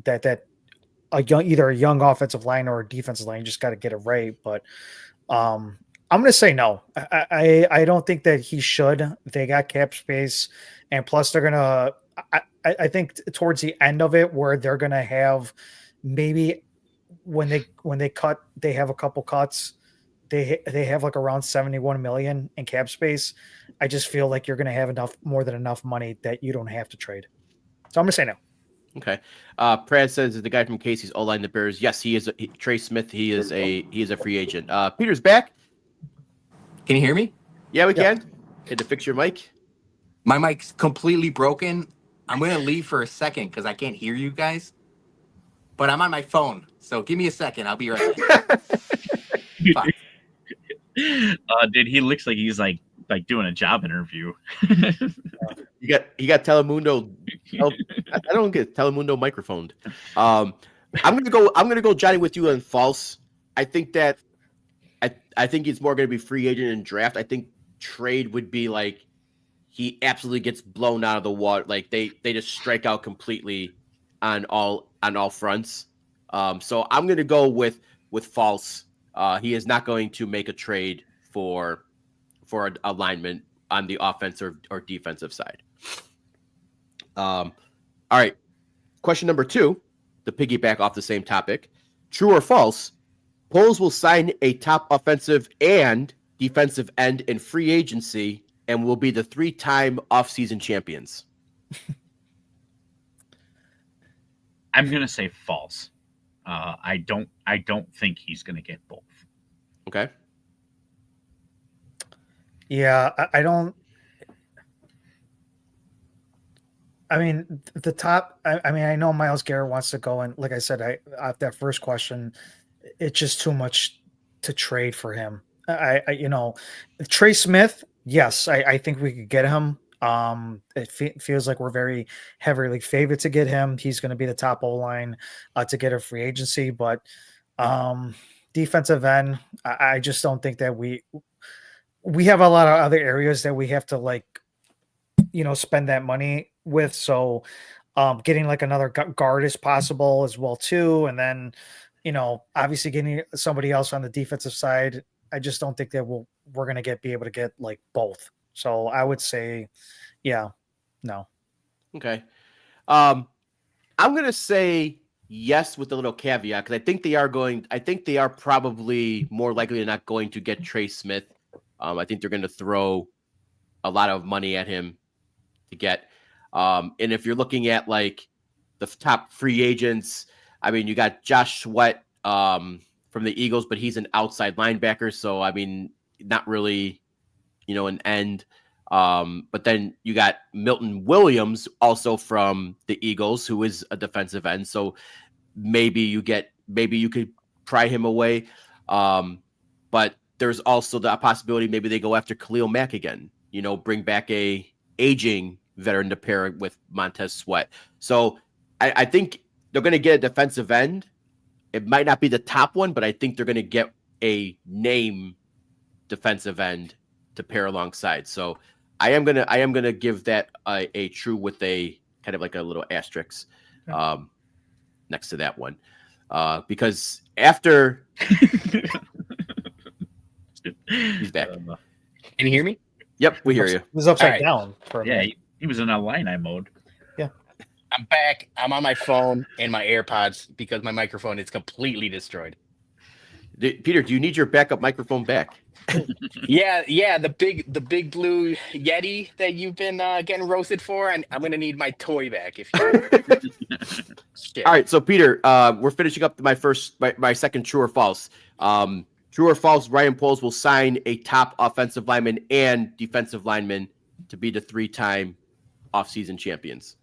either a young offensive line or a defensive line. You just got to get it right. But I'm going to say no. I don't think that he should. They got cap space, and plus they're going to. I think towards the end of it, where they're going to have more when they cut, they have a couple cuts. They have like around 71 million in cap space. I just feel like you're going to have more than enough money that you don't have to trade. So I'm going to say no. Okay. Prad says, is the guy from Casey's O-line the Bears? Yes, he is. Trey Smith. He is a free agent. Peter's back. Can you hear me? Yeah, we can. Had to fix your mic. My mic's completely broken. I'm going to leave for a second because I can't hear you guys. But I'm on my phone, so give me a second. I'll be right back. Dude, he looks like he's like doing a job interview. You got Telemundo. I don't get Telemundo microphoned. I'm gonna go Johnny with you on false. I think that I think it's more gonna be free agent and draft. I think trade would be like he absolutely gets blown out of the water. Like they just strike out completely on all fronts. So I'm gonna go with false. He is not going to make a trade for an alignment on the offensive or defensive side. All right. Question number 2. to piggyback off the same topic, true or false, Poles will sign a top offensive and defensive end in free agency and will be the 3-time offseason champions. I'm gonna say false. I don't think he's gonna get both. Okay. Yeah, I don't. I mean, the top. I mean, I know Myles Garrett wants to go, and like I said, that first question, it's just too much to trade for him. Trey Smith. Yes, I think we could get him. It feels like we're very heavily favored to get him. He's going to be the top O line to get a free agency, but defensive end, I just don't think that we have a lot of other areas that we have to spend that money with. So getting like another guard is possible as well too. And then, obviously getting somebody else on the defensive side, I just don't think that we're going to be able to get like both. So I would say, yeah, no. Okay. I'm going to say yes with a little caveat because I think they are probably more likely than not going to get Trey Smith. I think they're going to throw a lot of money at him to get. And if you're looking at like the top free agents, I mean, you got Josh Sweat from the Eagles, but he's an outside linebacker. So, I mean, not really, an end. But then you got Milton Williams also from the Eagles, who is a defensive end. So maybe you could pry him away. But there's also the possibility maybe they go after Khalil Mack again, bring back a aging veteran to pair with Montez Sweat. So I think they're going to get a defensive end. It might not be the top one, but I think they're going to get a name defensive end to pair alongside. So I am gonna give that a true with a kind of like a little asterisk next to that one because after he's back. Can you hear me? Yep, we hear you. It was upside All right. down for a minute. He was in a line mode. I'm back. I'm on my phone and my AirPods because my microphone is completely destroyed. Peter, do you need your backup microphone back? Yeah, the big blue Yeti that you've been getting roasted for, and I'm gonna need my toy back if you. Shit. All right, so Peter, we're finishing up my second true or false. True or false? Ryan Poles will sign a top offensive lineman and defensive lineman to be the 3-time offseason champions.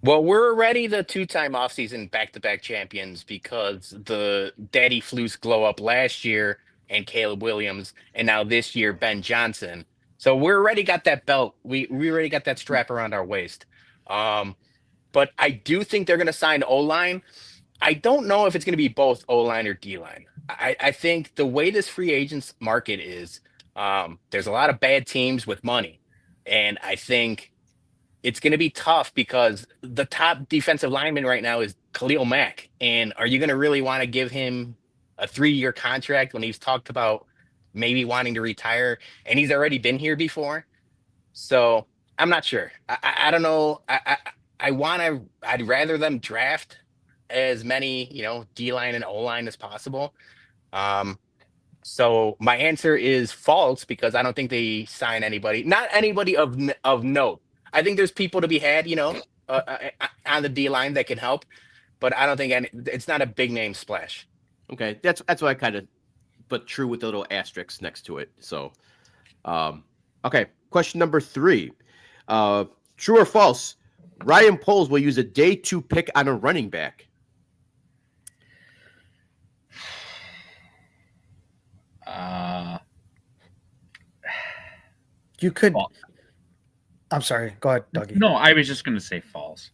Well, we're already the 2-time offseason back-to-back champions because the Daddy Fluce glow up last year and Caleb Williams, and now this year Ben Johnson. So we already got that belt. We already got that strap around our waist. But I do think they're going to sign O-line. I don't know if it's going to be both O-line or D-line. I think the way this free agents market is, there's a lot of bad teams with money, and I think it's going to be tough because the top defensive lineman right now is Khalil Mack. And are you going to really want to give him a 3-year contract when he's talked about maybe wanting to retire and he's already been here before? So I'm not sure. I don't know. I'd rather them draft as many, D-line and O-line as possible. So my answer is false because I don't think they sign anybody, not anybody of note. I think there's people to be had, on the D line that can help, but I don't think it's not a big name splash. Okay, that's what I kind of, but true with a little asterisk next to it. So, okay, question number 3, true or false? Ryan Poles will use a day 2 pick on a running back. You could. False. I'm sorry. Go ahead, Dougie. No, I was just going to say false.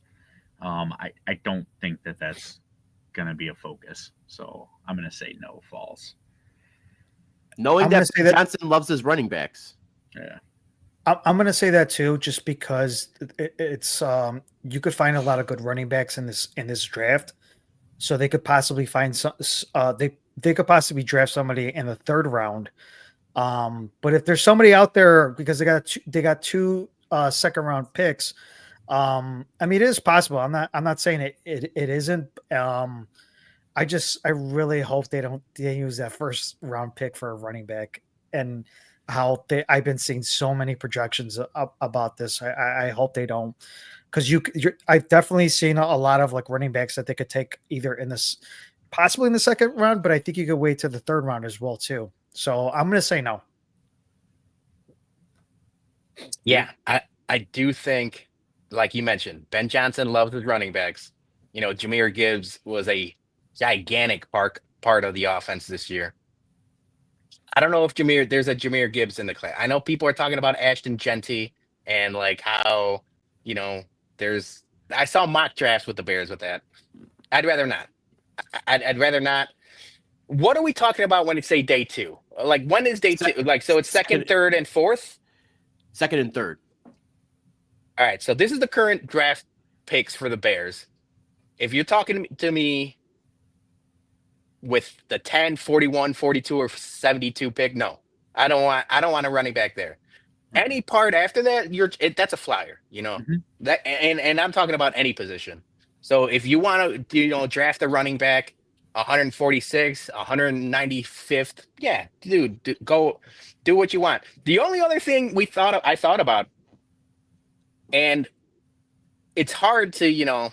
I don't think that's going to be a focus. So I'm going to say no, false. Knowing that Johnson loves his running backs. Yeah. I'm going to say that too, just because it's you could find a lot of good running backs in this draft. So they could possibly find some. They could possibly draft somebody in the 3rd round. But if there's somebody out there, because they got two 2nd round picks, I mean, it is possible. I'm not saying it isn't. I really hope they use that first round pick for a running back, and I've been seeing so many projections about this. I hope they don't, because I've definitely seen a lot of like running backs that they could take either in this, possibly in the second round, but I think you could wait to the third round as well too. So I'm going to say no. Yeah, I do think, like you mentioned, Ben Johnson loves his running backs. Jahmyr Gibbs was a gigantic part of the offense this year. I don't know if there's a Jahmyr Gibbs in the class. I know people are talking about Ashton Genty and like how, you know, I saw mock drafts with the Bears with that. I'd rather not. I'd rather not. What are we talking about when you say day two? Like, when is day two? Like, so it's second, third, and fourth? Second and third. All right. So this is the current draft picks for the Bears. If you're talking to me with the 10, 41, 42, or 72 pick, no. I don't want a running back there. Any part after that, that's a flyer, that, and I'm talking about any position. So if you want to, draft a running back, 146, 195th, yeah, dude, go do what you want. The only other thing I thought about, and it's hard to,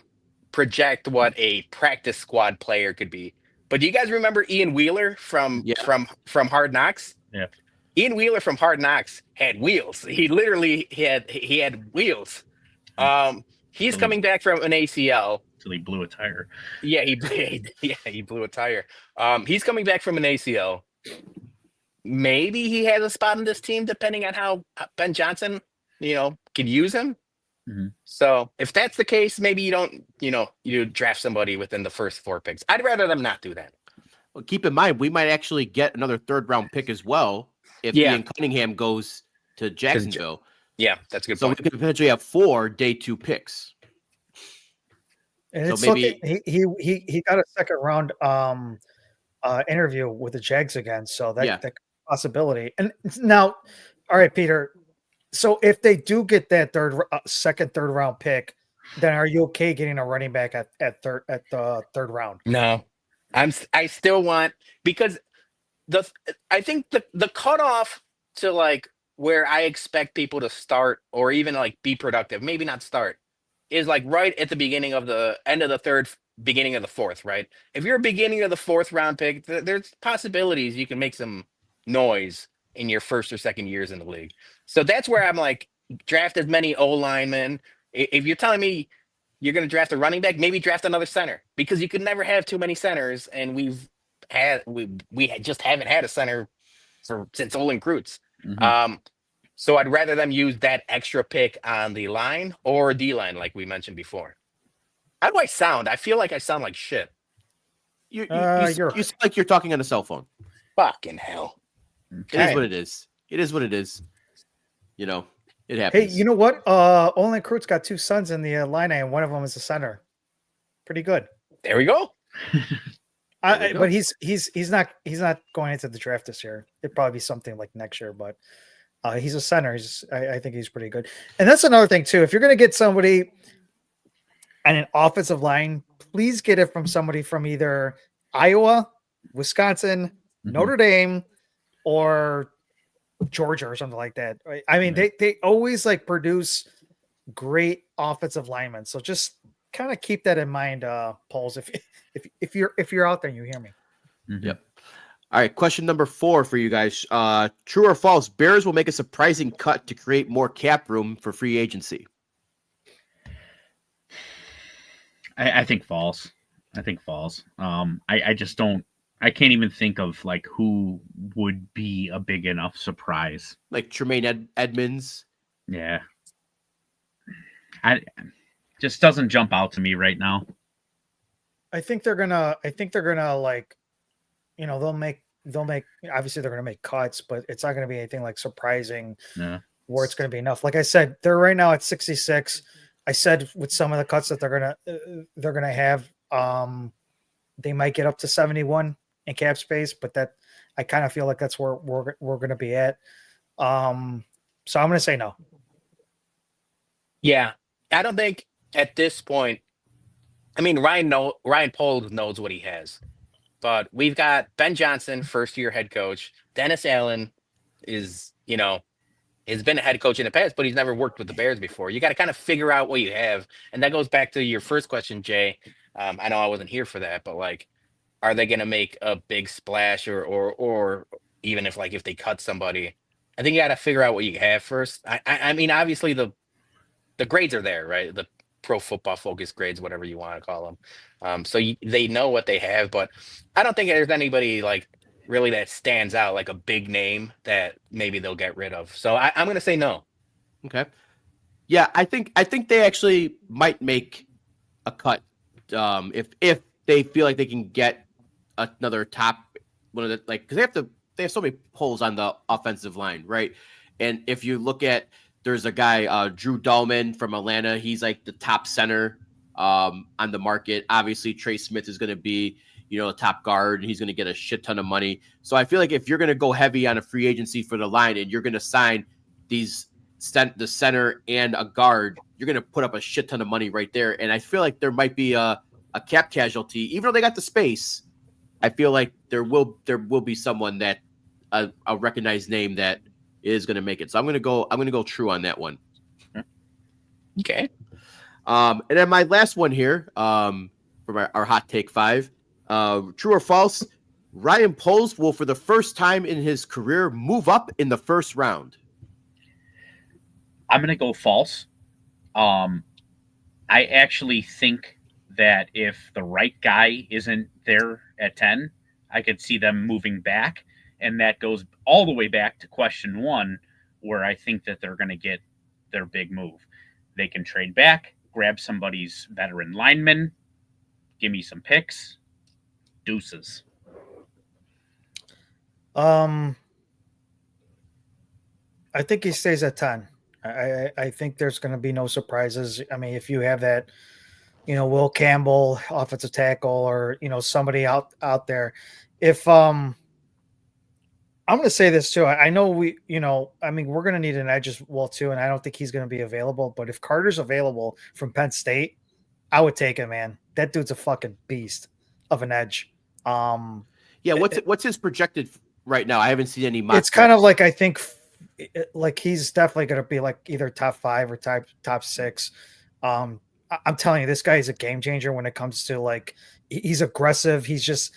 project what a practice squad player could be. But do you guys remember Ian Wheeler from Hard Knocks? Yeah. Ian Wheeler from Hard Knocks had wheels. He literally had wheels. He's coming back from an ACL. So he blew a tire. Yeah, he blew a tire. He's coming back from an ACL. Maybe he has a spot on this team, depending on how Ben Johnson, can use him. Mm-hmm. So if that's the case, maybe you don't, you draft somebody within the first 4 picks. I'd rather them not do that. Well, keep in mind, we might actually get another third round pick as well if Ian Cunningham goes to Jacksonville. Yeah, that's a good point. So we could potentially have 4 day 2 picks. And so maybe he got a second round interview with the Jags again, so that possibility. And now, all right, Peter. So if they do get that second, third round pick, then are you okay getting a running back at the third round? No, I still want, because I think the cutoff to like where I expect people to start or even like be productive, maybe not start, is like right at the beginning of the end of the third, beginning of the fourth, right? If you're beginning of the 4th round pick, there's possibilities you can make some noise in your first or second years in the league. So that's where I'm like, draft as many O linemen. If you're telling me you're going to draft a running back, maybe draft another center, because you could never have too many centers, and we just haven't had a center since Olin Kreutz. Mm-hmm. So I'd rather them use that extra pick on the line or D line, like we mentioned before. How do I sound? I feel like I sound like shit. You sound like you're talking on a cell phone. Fucking hell. It is what it is. It is what it is. It happens. Hey, you know what? Olin Kreutz got 2 sons in the line, and one of them is a center. Pretty good. There we go. But he's not going into the draft this year. It'd probably be something like next year, but he's a center. I think he's pretty good. And that's another thing too. If you're going to get somebody on an offensive line, please get it from somebody from either Iowa, Wisconsin, Notre Dame, or Georgia or something like that. Right? I mean, they always like produce great offensive linemen. So just kind of keep that in mind, Pauls. If you're out there and you hear me. Mm-hmm. Yep. All right. Question number 4 for you guys. True or false? Bears will make a surprising cut to create more cap room for free agency. I think false. I just don't. I can't even think of like who would be a big enough surprise. Like Tremaine Edmonds. Yeah. Just doesn't jump out to me right now. I think they're gonna like, they'll make obviously they're gonna make cuts, but it's not gonna be anything like surprising where it's gonna be enough. Like I said, they're right now at 66. I said with some of the cuts that they're gonna have, they might get up to 71 in cap space, but that I kind of feel like that's where we're gonna be at. So I'm gonna say no. Yeah. I don't think at this point. I mean, Ryan Poles knows what he has, but we've got Ben Johnson, first year head coach. Dennis Allen is, has been a head coach in the past, but he's never worked with the Bears before. You got to kind of figure out what you have, and that goes back to your first question, Jay. I know I wasn't here for that, but like, are they going to make a big splash, or even if they cut somebody? I think you got to figure out what you have first. I mean, obviously the grades are there, right? The Pro Football Focus grades, whatever you want to call them. So they know what they have, but I don't think there's anybody like really that stands out like a big name that maybe they'll get rid of. So I'm going to say no. Okay. Yeah, I think they actually might make a cut if they feel like they can get another top one of the because they have so many holes on the offensive line, right? And if you look at there's a guy Drew Dahlman from Atlanta, he's like the top center on the market. Obviously, Trey Smith is going to be a top guard, and he's going to get a shit ton of money. So I feel like if you're going to go heavy on a free agency for the line and you're going to sign the center and a guard, you're going to put up a shit ton of money right there. And I feel like there might be a cap casualty, even though they got the space. I feel like there will be someone that a recognized name that is going to make it. So I'm going to go true on that one. Okay. And then my last one here for our hot take 5. True or false? Ryan Poles will, for the first time in his career, move up in the first round. I'm going to go false. I actually think that if the right guy isn't there at 10, I could see them moving back. And that goes all the way back to question 1, where I think that they're going to get their big move. They can trade back, grab somebody's veteran lineman, give me some picks, deuces. I think he stays at 10. I think there's going to be no surprises. I mean, if you have that, Will Campbell, offensive tackle, or somebody out there, if I'm going to say this too. I know we're going to need an edge as well too, and I don't think he's going to be available. But if Carter's available from Penn State, I would take him, man. That dude's a fucking beast of an edge. Yeah, what's his projected right now? I haven't seen any mock. It's kind of like I think like he's definitely going to be like either top 5 or top 6. I'm telling you, this guy is a game changer when it comes to like he's aggressive. He's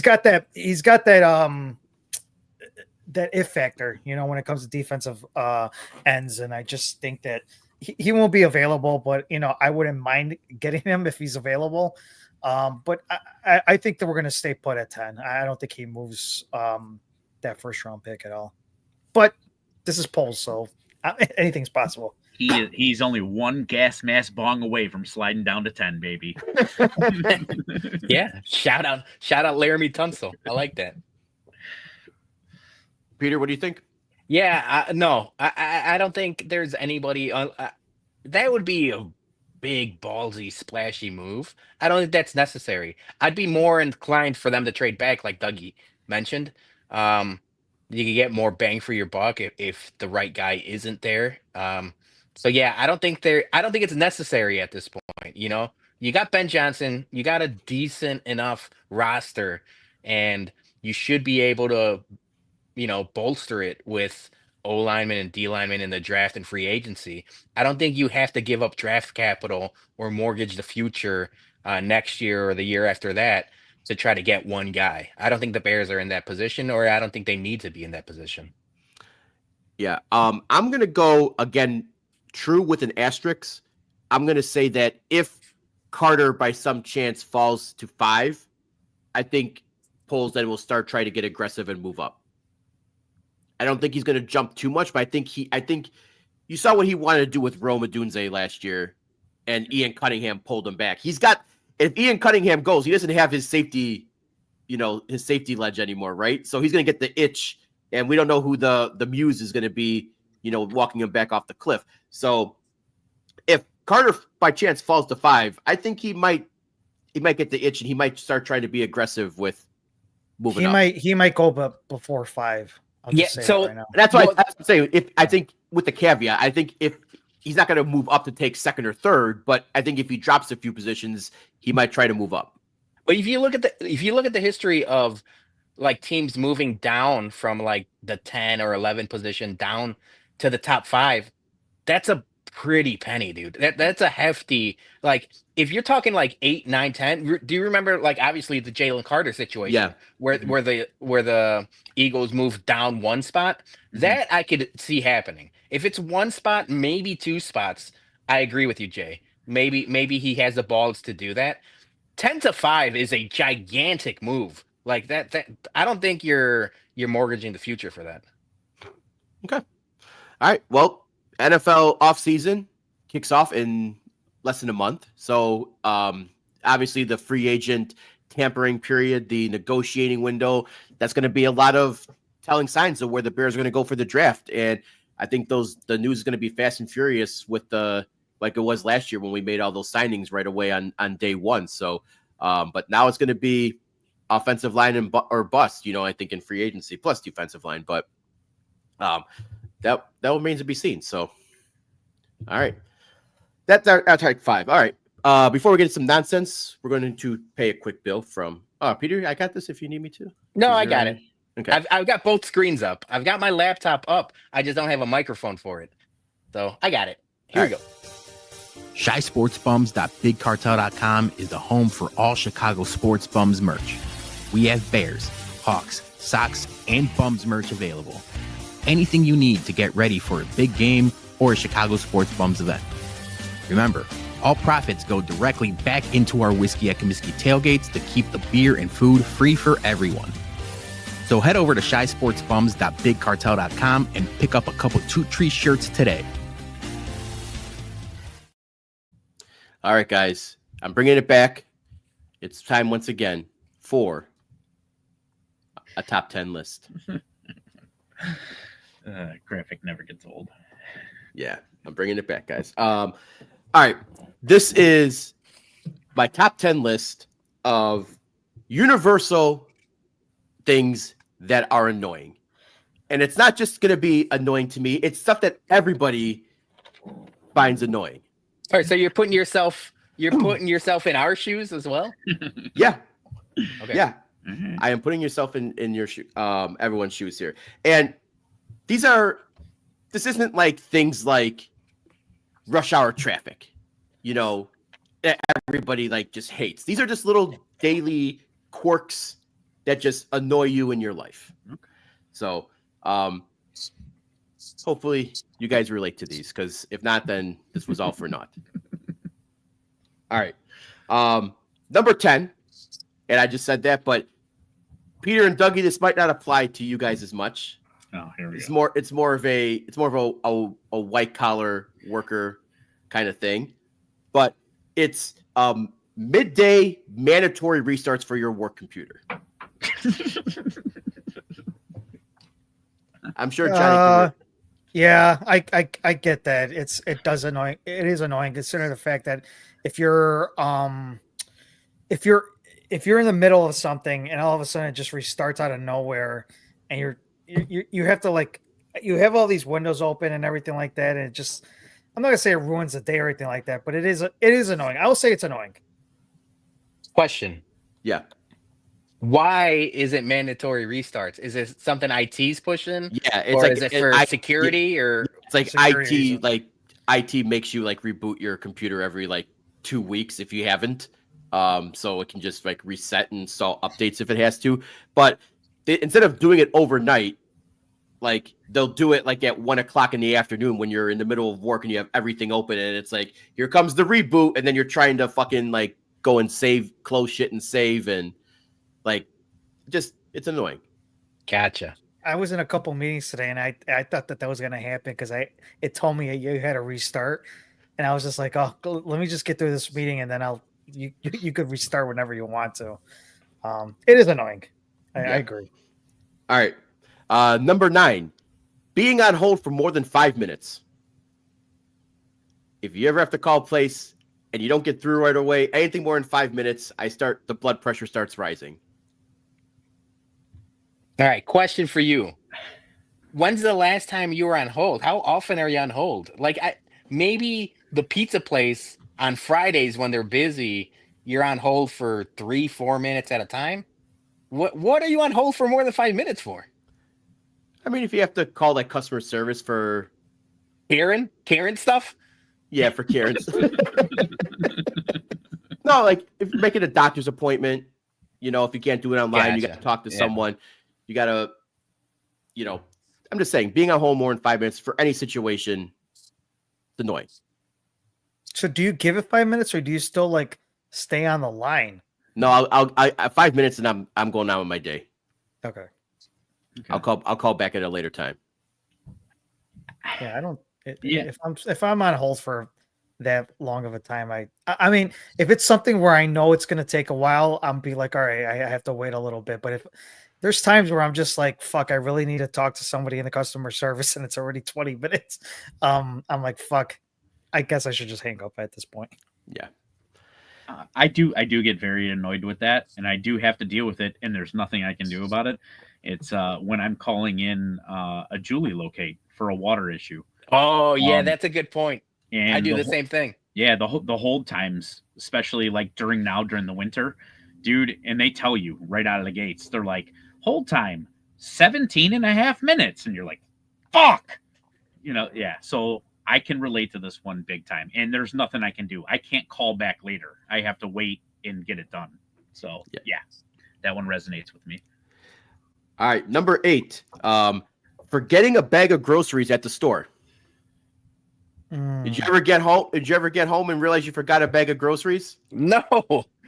got that that if factor, when it comes to defensive ends. And I just think that he won't be available, but I wouldn't mind getting him if he's available. But I think that we're going to stay put at 10. I don't think he moves that first round pick at all. But this is Poles, so anything's possible. He's only one gas mask bong away from sliding down to 10, baby. Yeah, shout out Laramie Tunsil. I like that. Peter, what do you think? Yeah, no, I don't think there's anybody. That would be a big, ballsy, splashy move. I don't think that's necessary. I'd be more inclined for them to trade back, like Dougie mentioned. You can get more bang for your buck if the right guy isn't there. So yeah, I don't think it's necessary at this point. You got Ben Johnson, you got a decent enough roster, and you should be able to, bolster it with O linemen and D linemen in the draft and free agency. I don't think you have to give up draft capital or mortgage the future next year or the year after that to try to get one guy. I don't think the Bears are in that position, or I don't think they need to be in that position. Yeah. I'm going to go again, true with an asterisk. I'm going to say that if Carter by some chance falls to 5, I think Poles then will start trying to get aggressive and move up. I don't think he's going to jump too much, but I think you saw what he wanted to do with Rome Odunze last year, and Ian Cunningham pulled him back. If Ian Cunningham goes, he doesn't have his safety ledge anymore, right? So he's going to get the itch, and we don't know who the muse is going to be, walking him back off the cliff. So if Carter by chance falls to 5, I think he might get the itch, and he might start trying to be aggressive with moving up. He might go before 5. Yeah, so right now. That's why I'm saying I think with the caveat, I think if he's not going to move up to take second or third, but I think if he drops a few positions, he might try to move up. But if you look at the history of like teams moving down from like the 10 or 11 position down to the top 5, that's a pretty penny, dude. That's a hefty, like if you're talking like 8, 9, 10. Do you remember like obviously the Jalen Carter situation? Yeah. where the Eagles moved down one spot? That I could see happening. If it's one spot, maybe 2 spots, I agree with you, Jay. Maybe he has the balls to do that. 10 to 5 is a gigantic move. Like that I don't think you're mortgaging the future for that. Okay. All right. Well, NFL offseason kicks off in less than a month. So obviously the free agent tampering period, the negotiating window, that's going to be a lot of telling signs of where the Bears are going to go for the draft. And I think the news is going to be fast and furious with like it was last year when we made all those signings right away on day one. So, but now it's going to be offensive line or bust, I think in free agency plus defensive line, but that remains to be seen. So, all right, that's our type 5. All right. Before we get into some nonsense, we're going to pay a quick bill from Peter. I got this if you need me to. No, I got it. Okay. I've got both screens up. I've got my laptop up. I just don't have a microphone for it. So I got it. Here we go. ShySportsBums.BigCartel.com is the home for all Chicago sports bums merch. We have Bears, Hawks, Sox, and Bums merch available. Anything you need to get ready for a big game or a Chicago Sports Bums event. Remember, all profits go directly back into our Whiskey at Comiskey tailgates to keep the beer and food free for everyone. So head over to ShySportsBums.BigCartel.com and pick up a couple Toot Tree shirts today. All right, guys, I'm bringing it back. It's time once again for a top 10 list. Graphic never gets old. Yeah, I'm bringing it back, guys. All right, this is my top 10 list of universal things that are annoying. And it's not just going to be annoying to me. It's stuff that everybody finds annoying. All right, so you're putting yourself in our shoes as well? Yeah. Okay. Yeah. Mm-hmm. I am putting yourself in your everyone's shoes here. And this isn't like things like rush hour traffic, that everybody like just hates. These are just little daily quirks that just annoy you in your life. Okay. So, hopefully you guys relate to these, because if not, then this was all for naught. All right. Number 10, and I just said that, but Peter and Dougie, this might not apply to you guys as much. Oh, here we It's go. more of a white collar worker kind of thing, but it's midday mandatory restarts for your work computer. I'm sure Johnny. Yeah, I get that. It is annoying considering the fact that if you're in the middle of something and all of a sudden it just restarts out of nowhere, and you have to you have all these windows open and everything like that, and it just, I'm not gonna say it ruins the day or anything like that, but it is annoying. I will say it's annoying. Question. Yeah. Why is it mandatory restarts? Is it something IT's pushing? Yeah, it's or like is it for security or it's like security IT reasons. IT makes you like reboot your computer every 2 weeks if you haven't. So it can just reset and install updates if it has to. But instead of doing it overnight, they'll do it at 1 o'clock in the afternoon when you're in the middle of work and you have everything open, and it's here comes the reboot, and then you're trying to fucking go and close shit and save, and it's annoying. Gotcha. I was in a couple meetings today, and I thought that was going to happen because it told me you had to restart, and I was just like, oh, let me just get through this meeting, and then you could restart whenever you want to. It is annoying. I agree. All right, number 9, being on hold for more than 5 minutes. If you ever have to call a place and you don't get through right away, anything more than 5 minutes, the blood pressure starts rising. All right, question for you. When's the last time you were on hold? How often are you on hold? maybe the pizza place on Fridays when they're busy, you're on hold for 3-4 minutes at a time. What are you on hold for more than 5 minutes for? I mean, if you have to call like customer service for Karen stuff. Yeah, for Karen's. No, like if you're making a doctor's appointment, if you can't do it online, you got to talk to someone. You got to, I'm just saying, being on hold more than 5 minutes for any situation, it's annoying. So do you give it 5 minutes, or do you still like stay on the line? No, I'll 5 minutes and I'm going on with my day. Okay. I'll call back at a later time. Yeah, I don't. If I'm on hold for that long of a time, I mean, if it's something where I know it's going to take a while, I'll be like, all right, I have to wait a little bit. But if there's times where I'm just like, fuck, I really need to talk to somebody in the customer service and it's already 20 minutes. I'm like, fuck, I guess I should just hang up at this point. Yeah. I do get very annoyed with that, and I do have to deal with it, and there's nothing I can do about it. It's when I'm calling in a Julie locate for a water issue. Oh yeah, that's a good point. And I do the same thing. Yeah, the hold times, especially like during the winter, dude, and they tell you right out of the gates, they're like, hold time 17 and a half minutes, and you're like, fuck, yeah. So I can relate to this one big time, and there's nothing I can do. I can't call back later. I have to wait and get it done. So yeah, that one resonates with me. All right, number 8, forgetting a bag of groceries at the store. Did you ever get home and realize you forgot a bag of groceries? No,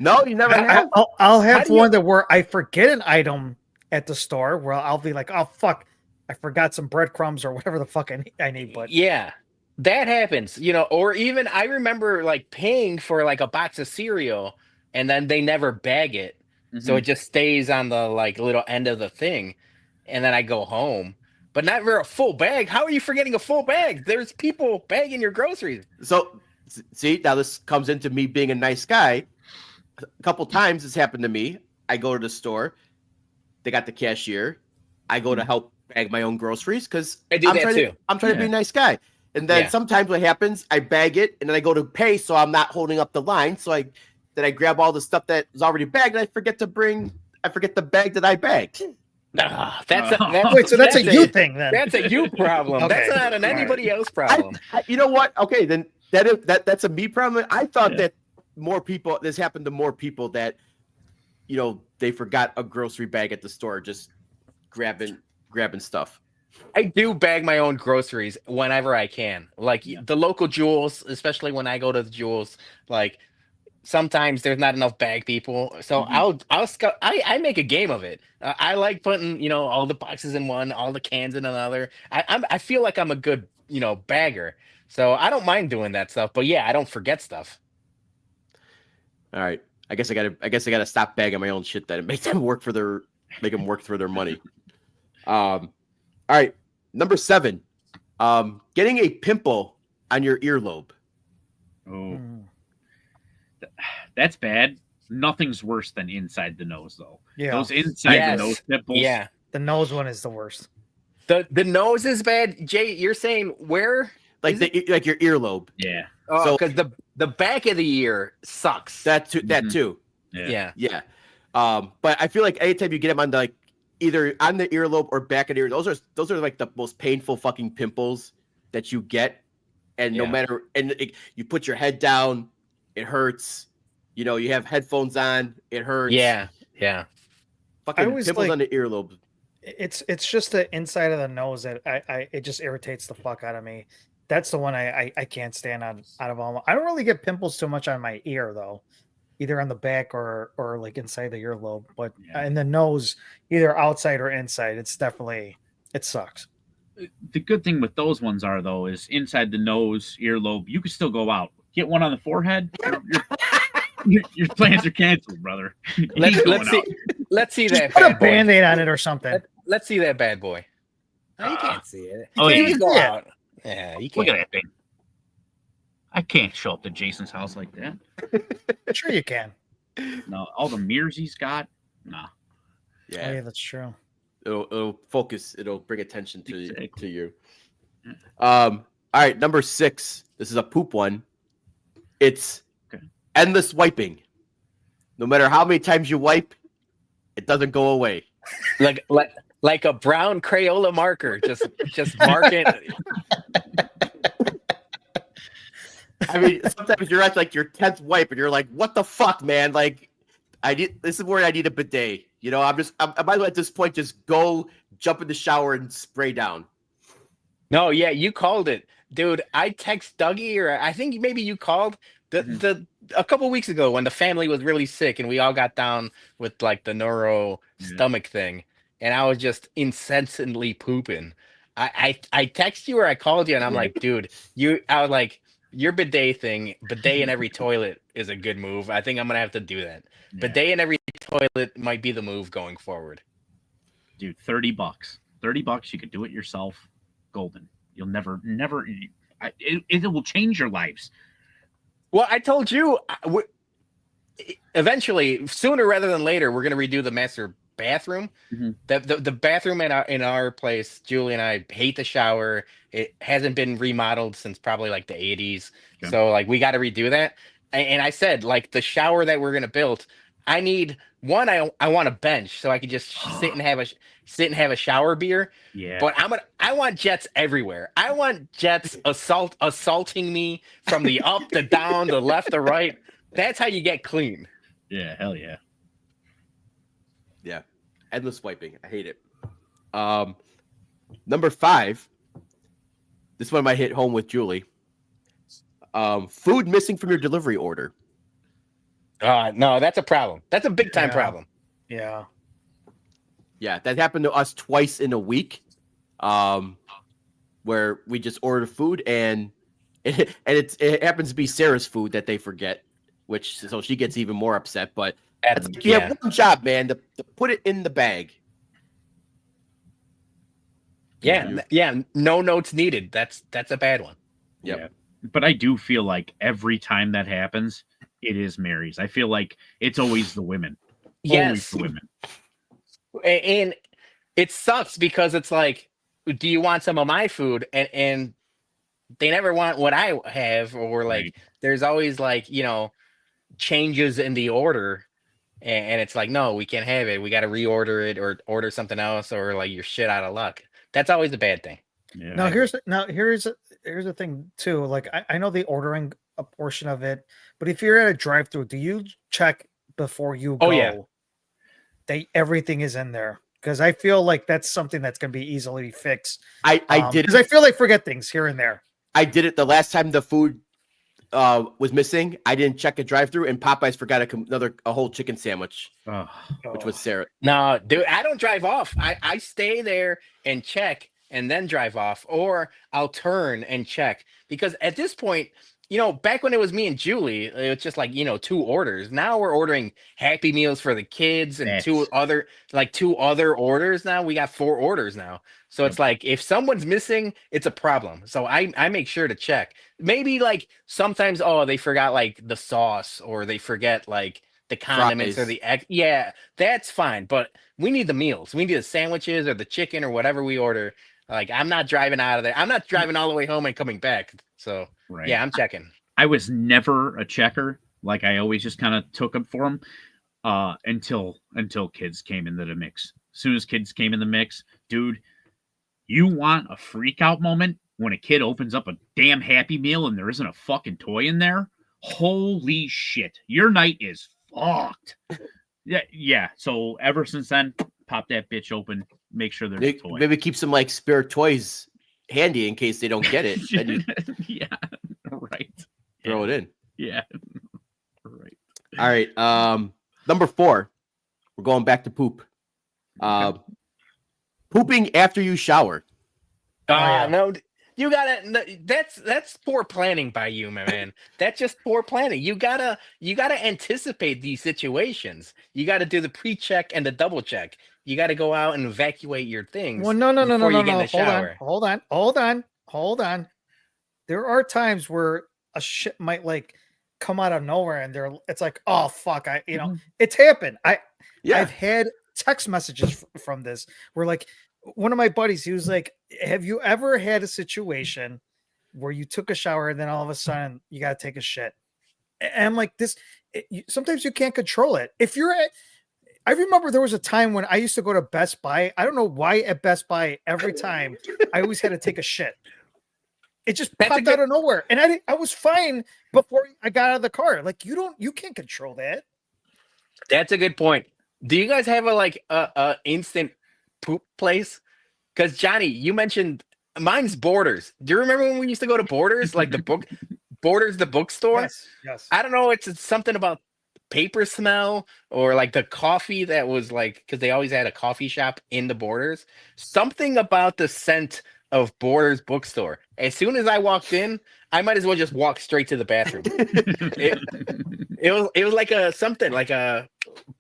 you never have. I'll have one that where I forget an item at the store where I'll be like, oh fuck, I forgot some breadcrumbs or whatever the fuck I need. But yeah, that happens, or even I remember like paying for like a box of cereal and then they never bag it. So it just stays on the like little end of the thing. And then I go home, but not for a full bag. How are you forgetting a full bag? There's people bagging your groceries. So see, now this comes into me being a nice guy. A couple times it's happened to me. I go to the store. They got the cashier. I go to help bag my own groceries because I'm trying to be a nice guy. And then sometimes what happens, I bag it and then I go to pay, so I'm not holding up the line. So I grab all the stuff that is already bagged, and I forget the bag that I bagged. So that's a you thing then. That's a you problem. Okay. That's not an anybody else problem. You know what? Okay, then that's a me problem. I thought that this happened to more people that they forgot a grocery bag at the store, just grabbing stuff. I do bag my own groceries whenever I can. Like the local Jewels, especially when I go to the Jewels, like sometimes there's not enough bag people, so I make a game of it. I like putting all the boxes in one, all the cans in another. I feel like I'm a good bagger, so I don't mind doing that stuff. But yeah, I don't forget stuff. All right, I guess I gotta stop bagging my own shit then and make them work for their money. All right, number 7, getting a pimple on your earlobe. Oh. That's bad. Nothing's worse than inside the nose, though. Yeah, those inside the nose pimples. Yeah, the nose one is the worst. The nose is bad. Jay, you're saying where? Like your earlobe. Yeah. Oh, because the back of the ear sucks. That too. Yeah. But I feel like anytime you get them on either on the earlobe or back of the ear, those are like the most painful fucking pimples that you get. And no matter, you put your head down, it hurts. You have headphones on, it hurts. Yeah. Fucking pimples on the earlobe. It's just the inside of the nose that it just irritates the fuck out of me. That's the one I can't stand out of all. I don't really get pimples too much on my ear though, either on the back or like inside the earlobe. But in the nose, either outside or inside, it sucks. The good thing with those ones is inside the nose, earlobe, you can still go out. Get one on the forehead. Your plans are canceled, brother. Let's see that. Put a Band-Aid on it or something. Let's see that bad boy. You can't see it. You can't even go out. Yeah, you can't. Look at that thing. I can't show up to Jason's house like that. Sure you can. No, all the mirrors he's got. Nah. Yeah, that's true. It'll focus. It'll bring attention to you. All right, number 6. This is a poop one. It's Okay. endless wiping. No matter how many times you wipe, it doesn't go away. Like a brown Crayola marker, just marking. I mean, sometimes you're at like your 10th wipe and you're like, what the fuck, man? Like, this is where I need a bidet. You know, I might as well at this point just go jump in the shower and spray down. No, yeah, you called it, dude. I text Dougie, or I think maybe you called a couple weeks ago when the family was really sick and we all got down with like the neuro stomach thing, and I was just incessantly pooping. I text you or I called you and I'm like, dude, I was like, your bidet in every toilet is a good move. I think I'm gonna have to do that. Yeah. Bidet in every toilet might be the move going forward. Dude, $30. $30, you could do it yourself. Golden. You'll never. It will change your lives. Well, I told you, eventually, sooner rather than later, we're gonna redo the master bathroom. The bathroom in our place, Julie and I hate the shower. It hasn't been remodeled since probably like the 80s. Okay. So like we got to redo that. And I said, like, the shower that we're gonna build, I need one. I want a bench so I can just sit and have a shower beer. Yeah. But I want jets everywhere. I want jets assaulting me from the up, the down, the left, the right. That's how you get clean. Yeah, hell yeah. Yeah. Endless wiping. I hate it. Number 5. This one might hit home with Julie. Food missing from your delivery order. No, that's a problem. That's a big time problem. Yeah. Yeah, that happened to us twice in a week. Where we just ordered food and it happens to be Sarah's food that they forget, so she gets even more upset. But you have one job, man, to put it in the bag. Yeah. No notes needed. That's a bad one. Yep. Yeah. But I do feel like every time that happens, it is Mary's. I feel like it's always the women. Yes. Always the women. And it sucks because it's like, do you want some of my food? And they never want what I have, or like Right. There's always like, changes in the order. And it's like, no, we can't have it. We got to reorder it or order something else, or like you're shit out of luck. That's always a bad thing. Yeah. Now here's the thing too. Like I know the ordering a portion of it, but if you're at a drive-through, do you check before you go? Oh, yeah. Everything is in there, because I feel like that's something that's going to be easily fixed. I did because I feel like forget things here and there. I did it the last time the food was missing. I didn't check a drive-through, and Popeyes forgot a whole chicken sandwich, which was Sarah. No, dude, I don't drive off. I stay there and check and then drive off, or I'll turn and check, because at this point, back when it was me and Julie, it was just like, 2 orders. Now we're ordering Happy Meals for the kids and two other orders. Now we got 4 orders now. So it's like, if someone's missing, it's a problem. So I make sure to check. Maybe like sometimes, they forgot like the sauce, or they forget like the condiments or the egg. Yeah, that's fine. But we need the meals. We need the sandwiches or the chicken or whatever we order. Like, I'm not driving out of there. I'm not driving all the way home and coming back. So yeah, I'm checking. I was never a checker. Like, I always just kind of took them for them until kids came into the mix. As soon as kids came in the mix, dude, you want a freak out moment when a kid opens up a damn Happy Meal and there isn't a fucking toy in there? Holy shit. Your night is fucked. Yeah. So ever since then, pop that bitch open. Make sure there's a toy. Maybe keep some like spare toys handy in case they don't get it. Yeah, right. Throw it in. Yeah, right. All right. Number 4. We're going back to poop. Pooping after you shower. No, you gotta. That's poor planning by you, my man. That's just poor planning. You gotta anticipate these situations. You gotta do the pre-check and the double check. You gotta go out and evacuate your things. Well, no. Before you get in the shower. Hold on. There are times where a shit might like come out of nowhere, and it's like, oh fuck, it's happened. I've had text messages from this where like one of my buddies, he was like, have you ever had a situation where you took a shower and then all of a sudden you got to take a shit. And I'm like, sometimes you can't control it. I remember there was a time when I used to go to Best Buy. I don't know why at Best Buy every time I always had to take a shit. It just popped out of nowhere, and I was fine before I got out of the car. Like you can't control that. That's a good point. Do you guys have a instant poop place? Because Johnny, you mentioned mine's Borders. Do you remember when we used to go to Borders, like Borders, the bookstore? Yes. I don't know. It's something about paper smell or like the coffee that was like, because they always had a coffee shop in the Borders. Something about the scent of Borders bookstore. As soon as I walked in, I might as well just walk straight to the bathroom. it was like a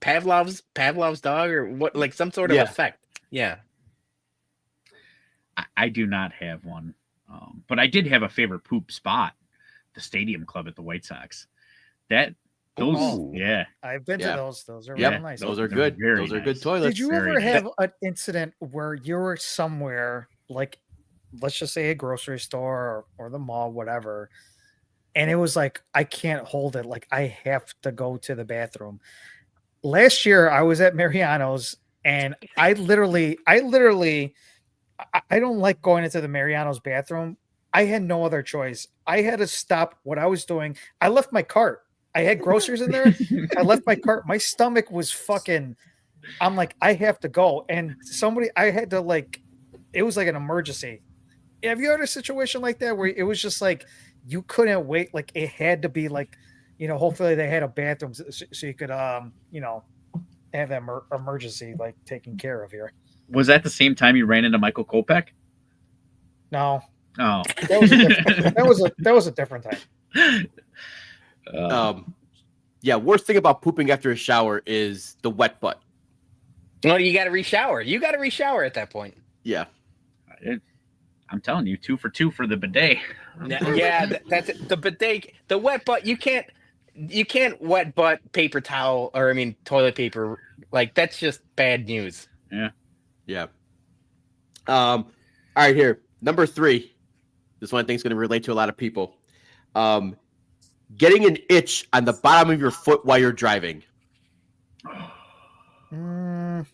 Pavlov's dog or what, like some sort of effect. Yeah. I do not have one, but I did have a favorite poop spot, the Stadium Club at the White Sox. Yeah, I've been to those. Those are real nice. Those are good. Those are good toilets. Did you ever have an incident where you were somewhere, like, let's just say a grocery store or the mall, whatever, and it was like, I can't hold it. Like, I have to go to the bathroom. Last year, I was at Mariano's, and I literally, I don't like going into the Mariano's bathroom. I had no other choice. I had to stop what I was doing. I left my cart. I had groceries in there. I left my cart. My stomach was fucking. I'm like, I have to go. And I had to, like, it was like an emergency. Have you had a situation like that where it was just like you couldn't wait? Like, it had to be like, hopefully they had a bathroom so you could, have that emergency like taken care of here. Was that the same time you ran into Michael Kopech? No. Oh, that was a different time. Worst thing about pooping after a shower is the wet butt. Well, you got to reshower. You got to reshower at that point. Yeah. I'm telling you, 2 for 2 for the bidet. Yeah, that's it. The bidet, the wet butt. You can't wet butt paper towel toilet paper. Like, that's just bad news. Yeah. All right, here. Number 3. This one I think is going to relate to a lot of people. Getting an itch on the bottom of your foot while you're driving. I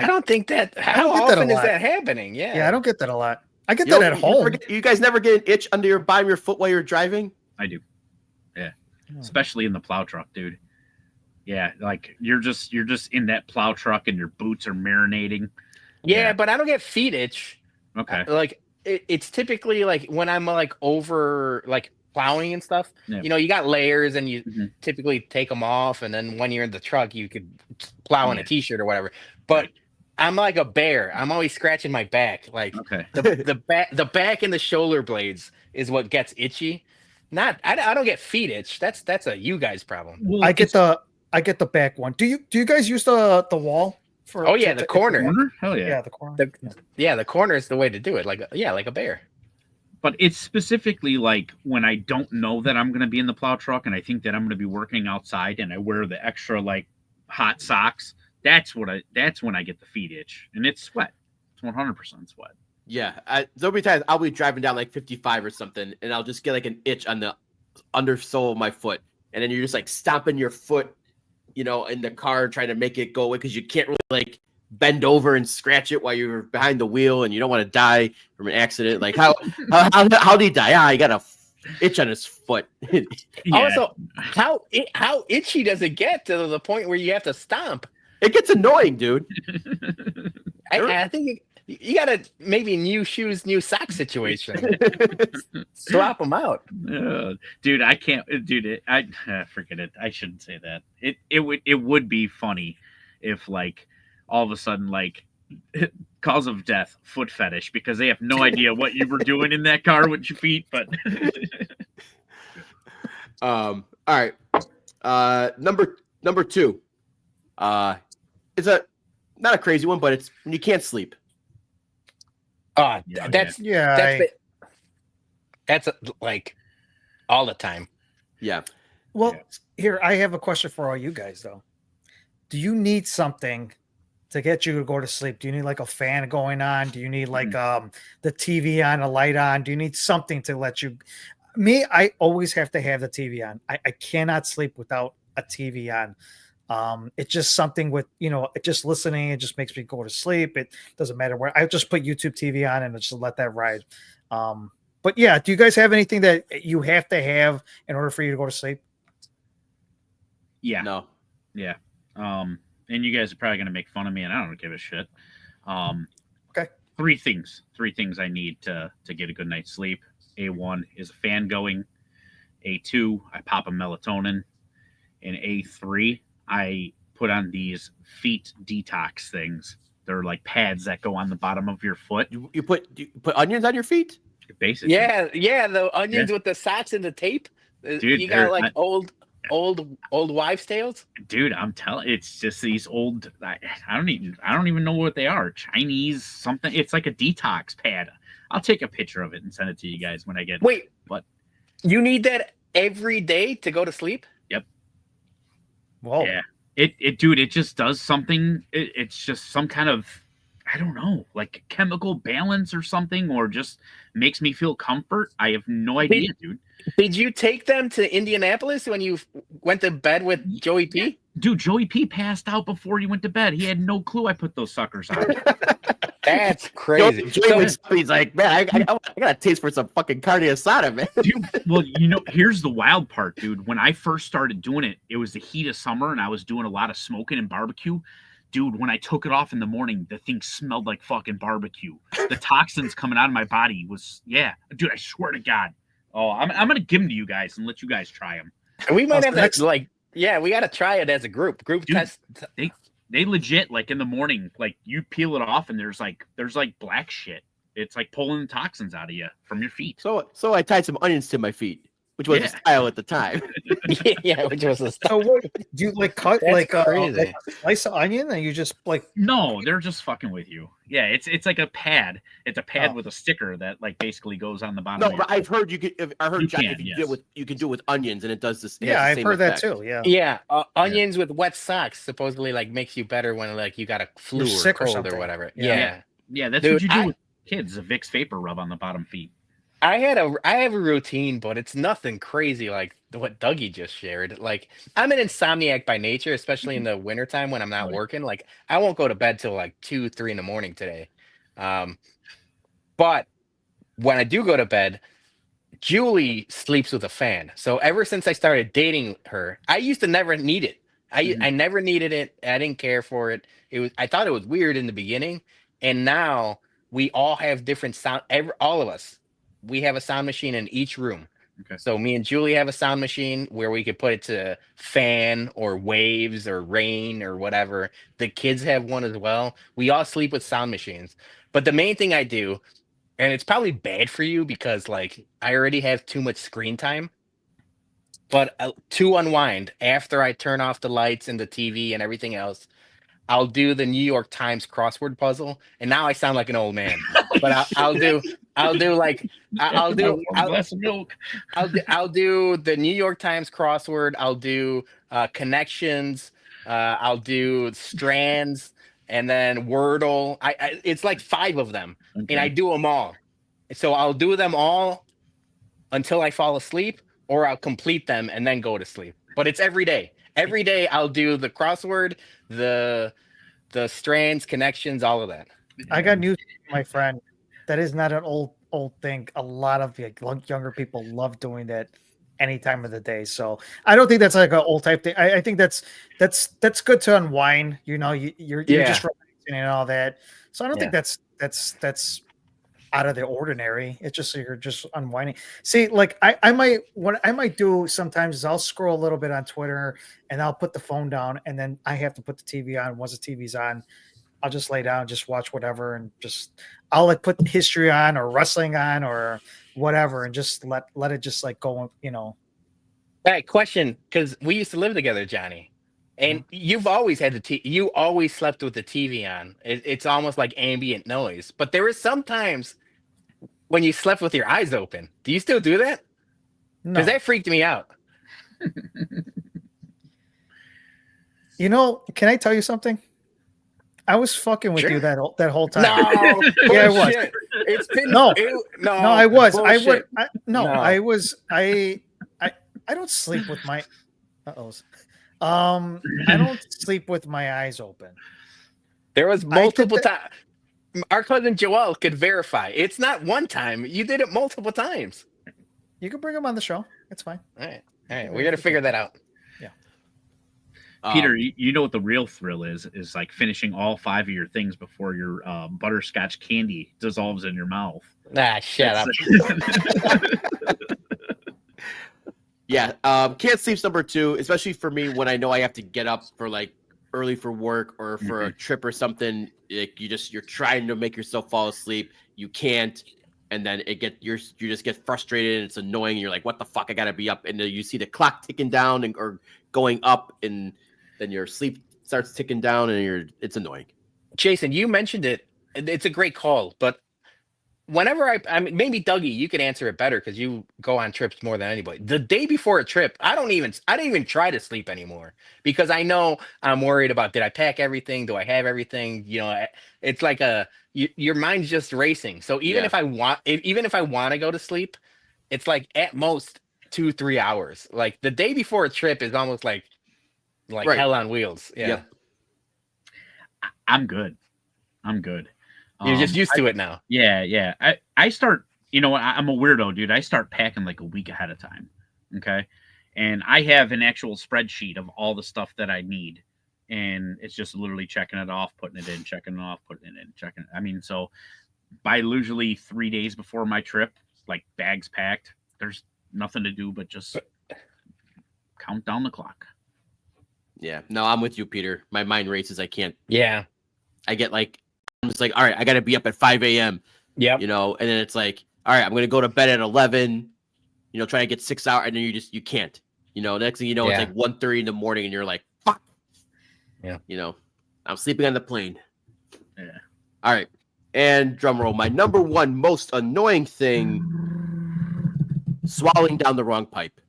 don't think that. How often is that happening? Yeah, I don't get that a lot. I get that at home. You guys never get an itch under your bottom of your foot while you're driving? I do. Yeah. Especially in the plow truck, dude. Yeah, like you're just in that plow truck and your boots are marinating. Yeah, but I don't get feet itch. Okay. Like it's typically like when I'm like over like plowing and stuff. Yeah. You got layers and you typically take them off, and then when you're in the truck, you could plow in a t-shirt or whatever. But I'm like a bear. I'm always scratching my back. Like the back and the shoulder blades is what gets itchy. I don't get feet itch. That's a you guys problem. Well, I get the back one. Do you guys use the wall? The corner. Hell yeah. Yeah, the corner. The corner is the way to do it. Like a bear. But it's specifically like when I don't know that I'm going to be in the plow truck and I think that I'm going to be working outside and I wear the extra like hot socks. That's when I get the feet itch, and it's sweat. It's 100% sweat. Yeah, there'll be times I'll be driving down like 55 or something, and I'll just get like an itch on the undersole of my foot, and then you're just like stomping your foot, in the car trying to make it go away because you can't really like bend over and scratch it while you're behind the wheel, and you don't want to die from an accident. Like how did he die? He got a itch on his foot. Also, how itchy does it get to the point where you have to stomp? It gets annoying, dude. I think you got to maybe new shoes, new socks situation. Swap them out. Dude, I can't. Dude, I forget it. I shouldn't say that. It would be funny if like all of a sudden like cause of death, foot fetish, because they have no idea what you were doing in that car with your feet. But all right. Number 2. It's not a crazy one, but it's when you can't sleep. That's like all the time. Yeah. Well, here I have a question for all you guys though. Do you need something to get you to go to sleep? Do you need like a fan going on? Do you need like the TV on, a light on? Do you need something to let you? Me, I always have to have the TV on. I cannot sleep without a TV on. It's just something with, just listening. It just makes me go to sleep. It doesn't matter where. I just put YouTube TV on and just let that ride. But yeah, do you guys have anything that you have to have in order for you to go to sleep? Yeah. No. Yeah. And you guys are probably going to make fun of me, and I don't give a shit. Okay. Three things I need to get a good night's sleep. A1 is a fan going. A2, I pop a melatonin. And A3, I put on these feet detox things. They're like pads that go on the bottom of your foot. You put onions on your feet? Basically. Yeah, the onions with the socks and the tape. Dude, you got like old wives' tales. Dude, I'm telling, it's just these old. I don't even know what they are. Chinese something. It's like a detox pad. I'll take a picture of it and send it to you guys when I get. Wait, but you need that every day to go to sleep? Yep. Whoa. Yeah. It just does something. It's just some kind of, I don't know, like chemical balance or something, or just makes me feel comfort. I have no idea, dude. Did you take them to Indianapolis when you went to bed with Joey P? Yeah. Dude, Joey P passed out before he went to bed. He had no clue I put those suckers on. That's crazy. He's like, man, I got a taste for some fucking carne asada, man. Dude, well, here's the wild part, dude. When I first started doing it, it was the heat of summer, and I was doing a lot of smoking and barbecue. Dude, when I took it off in the morning, the thing smelled like fucking barbecue. The toxins coming out of my body was, dude, I swear to God. Oh, I'm gonna give them to you guys and let you guys try them. We might have to we got to try it as a group dude, test. They legit, like in the morning, like you peel it off and there's like black shit. It's like pulling toxins out of you from your feet. So I tied some onions to my feet, which was the style at the time. Yeah, which was the style. So what do you like cut? That's like crazy. like a slice of onion and you just like? No, they're just fucking with you. Yeah, it's like a pad. It's a pad with a sticker that like basically goes on the bottom. No, but I've heard you can. I heard you can do it with onions, and it does this. Yeah, I've heard that too. Yeah. Onions with wet socks supposedly like makes you better when like you got a flu or sick or cold or something. whatever. Yeah, that's Dude, what you do with kids. A Vicks vapor rub on the bottom feet. I have a routine, but it's nothing crazy like what Dougie just shared. Like I'm an insomniac by nature, especially in the wintertime when I'm not working. Like I won't go to bed till like 2-3 in the morning today. But when I do go to bed, Julie sleeps with a fan. So ever since I started dating her, I used to never need it. I never needed it. I didn't care for it. I thought it was weird in the beginning, and now we all have different sound. All of us. We have a sound machine in each room. Okay. So me and Julie have a sound machine where we could put it to fan or waves or rain or whatever. The kids have one as well. We all sleep with sound machines. But the main thing I do, and it's probably bad for you because like I already have too much screen time. But to unwind, after I turn off the lights and the TV and everything else, I'll do the New York Times crossword puzzle, and now I sound like an old man. But I'll do glass of milk. I'll do the New York Times crossword. I'll do connections. I'll do strands, and then Wordle. It's like 5 of them, and I do them all. So I'll do them all until I fall asleep, or I'll complete them and then go to sleep. But it's every day. Every day I'll do the crossword, the strands, connections, all of that. I got news, my friend. That is not an old thing. A lot of the younger people love doing that any time of the day. So I don't think that's like an old type thing. I think that's good to unwind. You're just relaxing and all that. So I don't think that's out of the ordinary. It's just you're just unwinding. See, like I might do sometimes is I'll scroll a little bit on Twitter and I'll put the phone down and then I have to put the TV on. Once the TV's on, I'll just lay down, just watch whatever, and I'll like put history on or wrestling on or whatever, and just let it just like go. Hey, question, because we used to live together, Johnny, and you've always had you always slept with the TV on. It's almost like ambient noise. But there were some times when you slept with your eyes open. Do you still do that? No. Because that freaked me out. Can I tell you something? I was fucking with Sure. you that whole time. No, Yeah, I was. bullshit. It's been No. no, I was. I would. bullshit. I was. I don't sleep with my. I don't sleep with my eyes open. There was multiple times. Our cousin Joel could verify. It's not one time. You did it multiple times. You can bring him on the show. It's fine. All right. We got to figure that out. Peter, you know what the real thrill is like finishing all 5 of your things before your butterscotch candy dissolves in your mouth. Shut up. Yeah, can't sleep's number 2, especially for me when I know I have to get up for like early for work or for a trip or something. Like you're trying to make yourself fall asleep, you can't, and then you just get frustrated and it's annoying. And you're like, what the fuck? I gotta be up, and then you see the clock ticking down or going up, and then your sleep starts ticking down, and it's annoying. Jason, you mentioned it. It's a great call, but whenever I mean, maybe Dougie, you could answer it better because you go on trips more than anybody. The day before a trip, I don't even try to sleep anymore because I know I'm worried about, did I pack everything? Do I have everything? You know, it's like your mind's just racing. So even if I want to go to sleep, it's like at most 2-3 hours. Like the day before a trip is almost like right. hell on wheels. Yeah. Yep. I'm good. You're just used to it now. Yeah. I start, I'm a weirdo, dude. I start packing like a week ahead of time. Okay. And I have an actual spreadsheet of all the stuff that I need. And it's just literally checking it off, putting it in, checking it off, putting it in, checking it. I mean, so by usually 3 days before my trip, like bags packed, there's nothing to do but just count down the clock. Yeah. No, I'm with you, Peter. My mind races. I can't. Yeah. I get like, I'm just like, all right, I got to be up at 5 a.m. Yeah. And then it's like, all right, I'm going to go to bed at 11, try to get 6 hours. And then you can't, next thing you know, it's like 1:30 in the morning and you're like, fuck. Yeah. I'm sleeping on the plane. Yeah. All right. And drum roll, my number one most annoying thing, swallowing down the wrong pipe.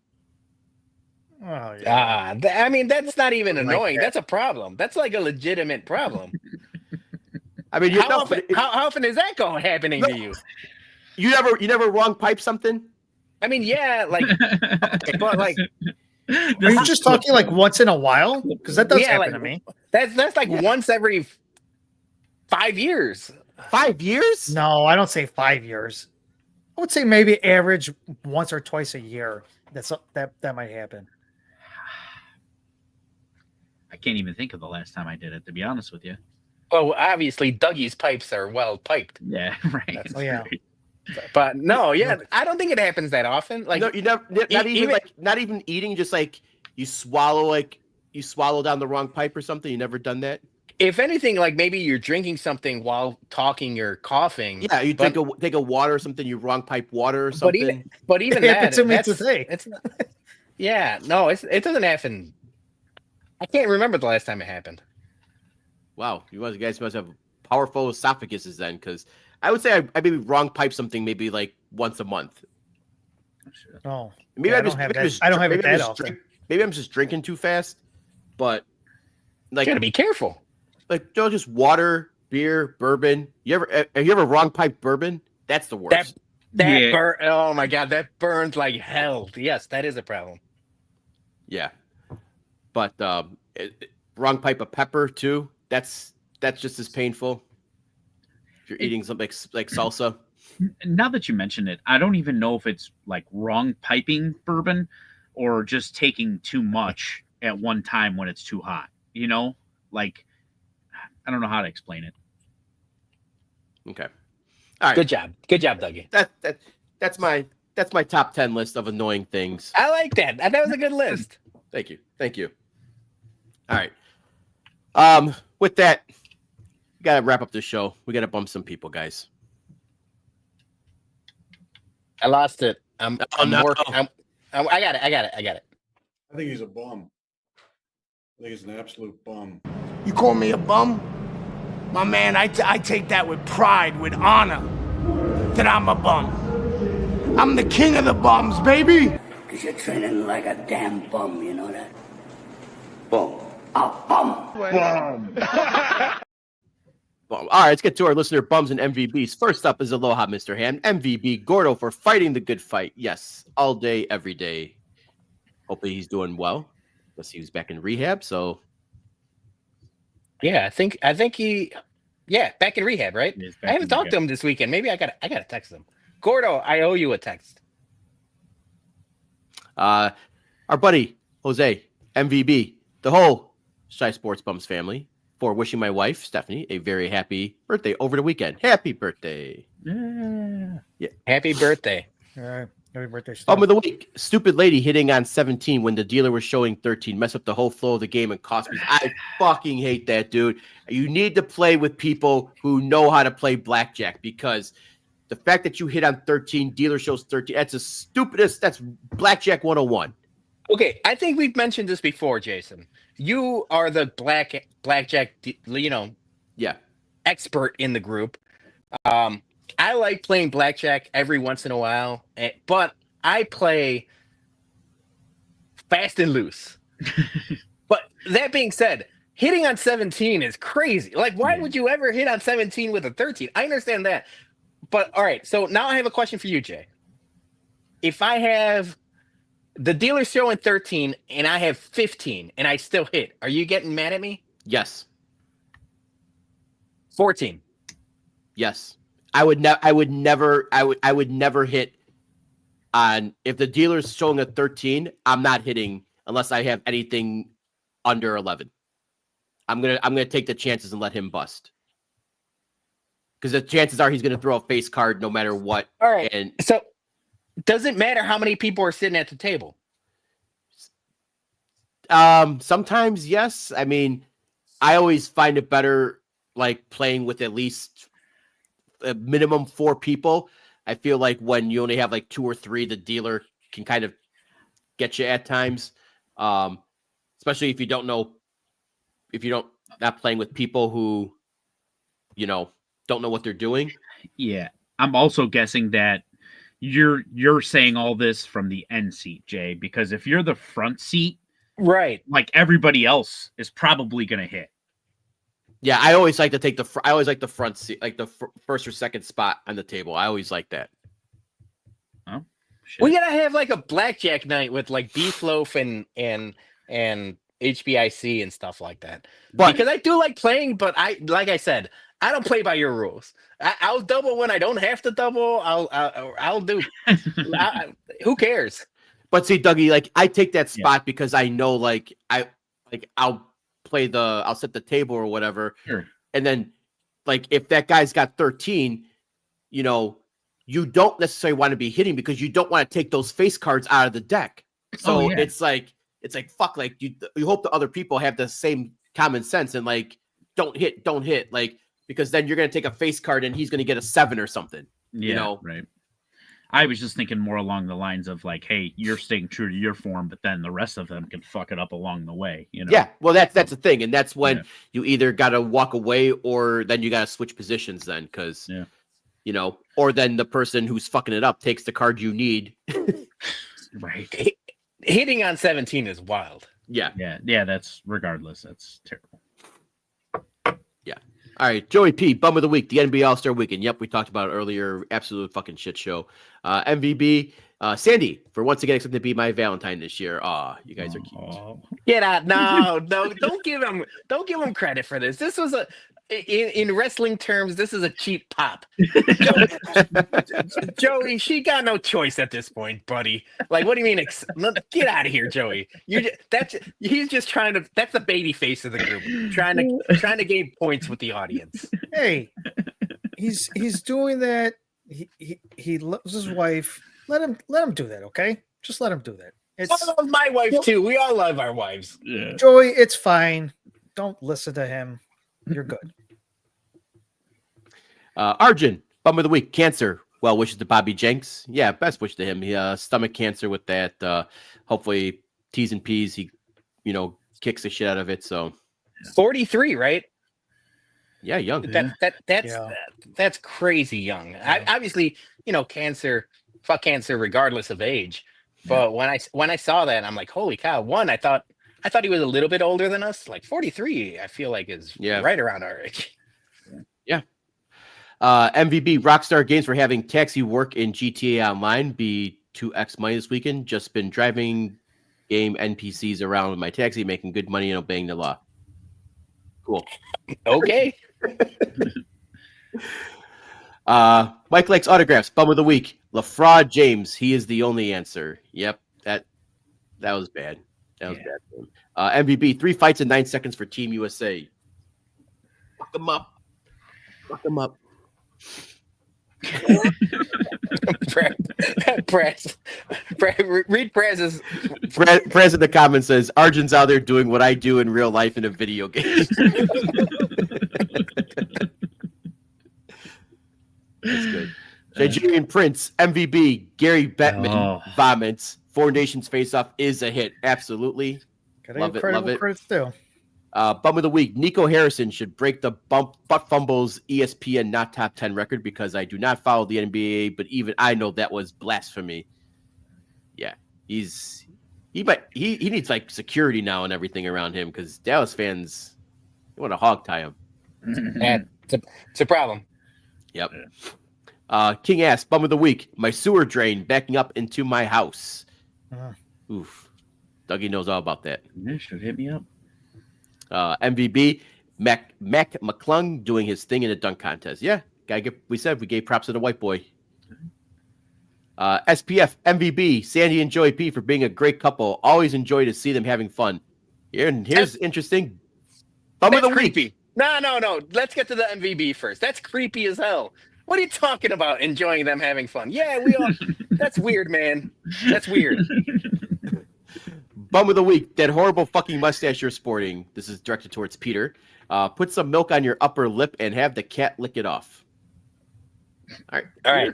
Oh, yeah. I mean, that's not even annoying. That's a problem. That's like a legitimate problem. I mean, how often is that happening to you? You never wrong pipe something? I mean, yeah, like, but like, are you just talking like once in a while? Because that does happen to me. That's like once every 5 years. 5 years? No, I don't say 5 years. I would say maybe average once or twice a year. That might happen. I can't even think of the last time I did it, to be honest with you. Well, obviously, Dougie's pipes are well piped. Yeah, right. Yeah. But no, I don't think it happens that often. Like, no, you never, not even eating, just like you swallow down the wrong pipe or something. You never done that? If anything, like maybe you're drinking something while talking, you're coughing. Yeah, you take a water or something. You wrong pipe water or something. But even that, to me today. It's not. Yeah, no, it doesn't happen. I can't remember the last time it happened. Wow, you guys must have powerful esophaguses then, because I would say I maybe wrong pipe something maybe like once a month. Oh, maybe I don't have it that often. Maybe I'm just drinking too fast, but like, you gotta be careful. Like, just water, beer, bourbon. Have you ever wrong pipe bourbon? That's the worst. That oh my god, that burns like hell. Yes, that is a problem. Yeah, but wrong pipe of pepper too. That's just as painful. If you're eating something like salsa. Now that you mention it, I don't even know if it's like wrong piping bourbon or just taking too much at one time when it's too hot. Like, I don't know how to explain it. Okay. All right. Good job, Dougie. That's my top 10 list of annoying things. I like that. That was a good list. Thank you. All right. With that, we gotta wrap up the show. We gotta bump some people, guys. I lost it. I got it. I think he's a bum. I think he's an absolute bum. You call me a bum? My man, I take that with pride, with honor, that I'm a bum. I'm the king of the bums, baby. Because you're training like a damn bum, you know that? Bum. A bum. All right, let's get to our listener bums and MVBs. First up is Aloha, Mr. Ham. MVB Gordo for fighting the good fight. Yes, all day, every day. Hopefully he's doing well. Guess he was back in rehab, so Yeah, I think he, back in rehab, right? He is I back haven't in talked to rehab. him this weekend. Maybe I gotta text him. Gordo, I owe you a text. our buddy Jose, MVB, the whole Shy Sports Bums family, for wishing my wife, Stephanie, a very happy birthday over the weekend. Happy birthday. Yeah. Happy birthday. All right. Happy birthday, Steph. Bum of the week. Stupid lady hitting on 17 when the dealer was showing 13. Mess up the whole flow of the game and cost me. I fucking hate that, dude. You need to play with people who know how to play blackjack, because the fact that you hit on 13, dealer shows 13, that's the stupidest. That's blackjack 101. Okay, I think we've mentioned this before, Jason. You are the blackjack, Yeah. expert in the group. I like playing blackjack every once in a while, but I play fast and loose. But that being said, hitting on 17 is crazy. Like, why would you ever hit on 17 with a 13? I understand that. But all right, so now I have a question for you, Jay. If I have the dealer showing 13 and I have 15 and I still hit, are you getting mad at me? Yes. 14. Yes. I would never hit on, if the dealer's showing a 13, I'm not hitting unless I have anything under 11. I'm gonna take the chances and let him bust, because the chances are he's gonna throw a face card no matter what. All right. And So does it matter how many people are sitting at the table? sometimes yes. I mean, I always find it better like playing with at least a minimum 4 people. I feel like when you only have like 2 or 3, the dealer can kind of get you at times. Especially if you don't not playing with people who, don't know what they're doing. Yeah. I'm also guessing that you're saying all this from the end seat, Jay, because if you're the front seat, Right. like everybody else is probably going to hit. Yeah, I always like to take the front seat, like the first or second spot on the table. I always like that. Oh, shit. We gotta have like a blackjack night with like beef loaf and HBIC and stuff like that. But Because I do like playing, but like I said, I don't play by your rules. I'll double when I don't have to double. I'll do. Who cares? But see, Dougie, like I take that spot because I know, I'll set the table or whatever. Sure. And then, like, if that guy's got 13, you don't necessarily want to be hitting because you don't want to take those face cards out of the deck. So it's like fuck, like you hope the other people have the same common sense and like don't hit, like, because then you're gonna take a face card and he's gonna get a 7 or something. Yeah, right. I was just thinking more along the lines of like, hey, you're staying true to your form, but then the rest of them can fuck it up along the way. Yeah, well, that's the thing, and that's when you either got to walk away or then you got to switch positions. Then, because or then the person who's fucking it up takes the card you need. Right. Hitting on 17 is wild. Yeah. That's regardless. That's terrible. Yeah. All right, Joey P, bum of the week, the NBA All-Star Weekend. Yep, we talked about it earlier. Absolute fucking shit show. MVB, Sandy, for once again accepting to be my Valentine this year. You guys are cute. Get out! No, don't give him credit for this. This was in wrestling terms, this is a cheap pop. Joey, she got no choice at this point, buddy. Like, what do you mean? Get out of here, Joey. He's just trying to. That's the baby face of the group, trying to gain points with the audience. Hey, he's doing that. He loves his wife. Let him do that, okay? Just let him do that. I love my wife too. We all love our wives. Yeah. Joey, it's fine. Don't listen to him. You're good. Arjun, bum of the week, cancer. Well wishes to Bobby Jenks. Yeah, best wish to him. He stomach cancer with that. Hopefully T's and P's. He, kicks the shit out of it. So 43, right? Yeah, young. That's crazy young. Obviously, cancer. Fuck cancer, regardless of age. But when I saw that, I'm like, holy cow! I thought he was a little bit older than us. Like 43, I feel like is right around our age. Yeah. MVB Rockstar Games for having taxi work in GTA Online be 2x money this weekend. Just been driving game NPCs around with my taxi, making good money and obeying the law. Cool. Okay. Mike likes autographs. Bum of the week. LaFraud James. He is the only answer. Yep. That was bad. That was bad for him. MVB 3 fights in 9 seconds for Team USA. Fuck them up. Fuck them up. Read Prez's. Prez in the comments says, Arjun's out there doing what I do in real life in a video game. That's good. Nigerian Prince, MVB, Gary Bettman, vomits. Four Nations Face Off is a hit. Absolutely. Love it. Love it. Too. Bum of the week. Nico Harrison should break the butt fumbles ESPN not top 10 record because I do not follow the NBA, but even I know that was blasphemy. Yeah, he needs like security now and everything around him because Dallas fans want to hog tie him. It's a problem. Yep. King Ass, bum of the week. My sewer drain backing up into my house. Oof. Dougie knows all about that. Yeah, should hit me up. MVB, Mac McClung doing his thing in the dunk contest. Yeah, we gave props to the white boy. SPF, MVB, Sandy and Joey P for being a great couple. Always enjoy to see them having fun. Here's interesting. Bum of the week. No. Let's get to the MVB first. That's creepy as hell. What are you talking about? Enjoying them having fun? Yeah, we all. That's weird, man. That's weird. Bum of the week. That horrible fucking mustache you're sporting. This is directed towards Peter. Put some milk on your upper lip and have the cat lick it off. All right.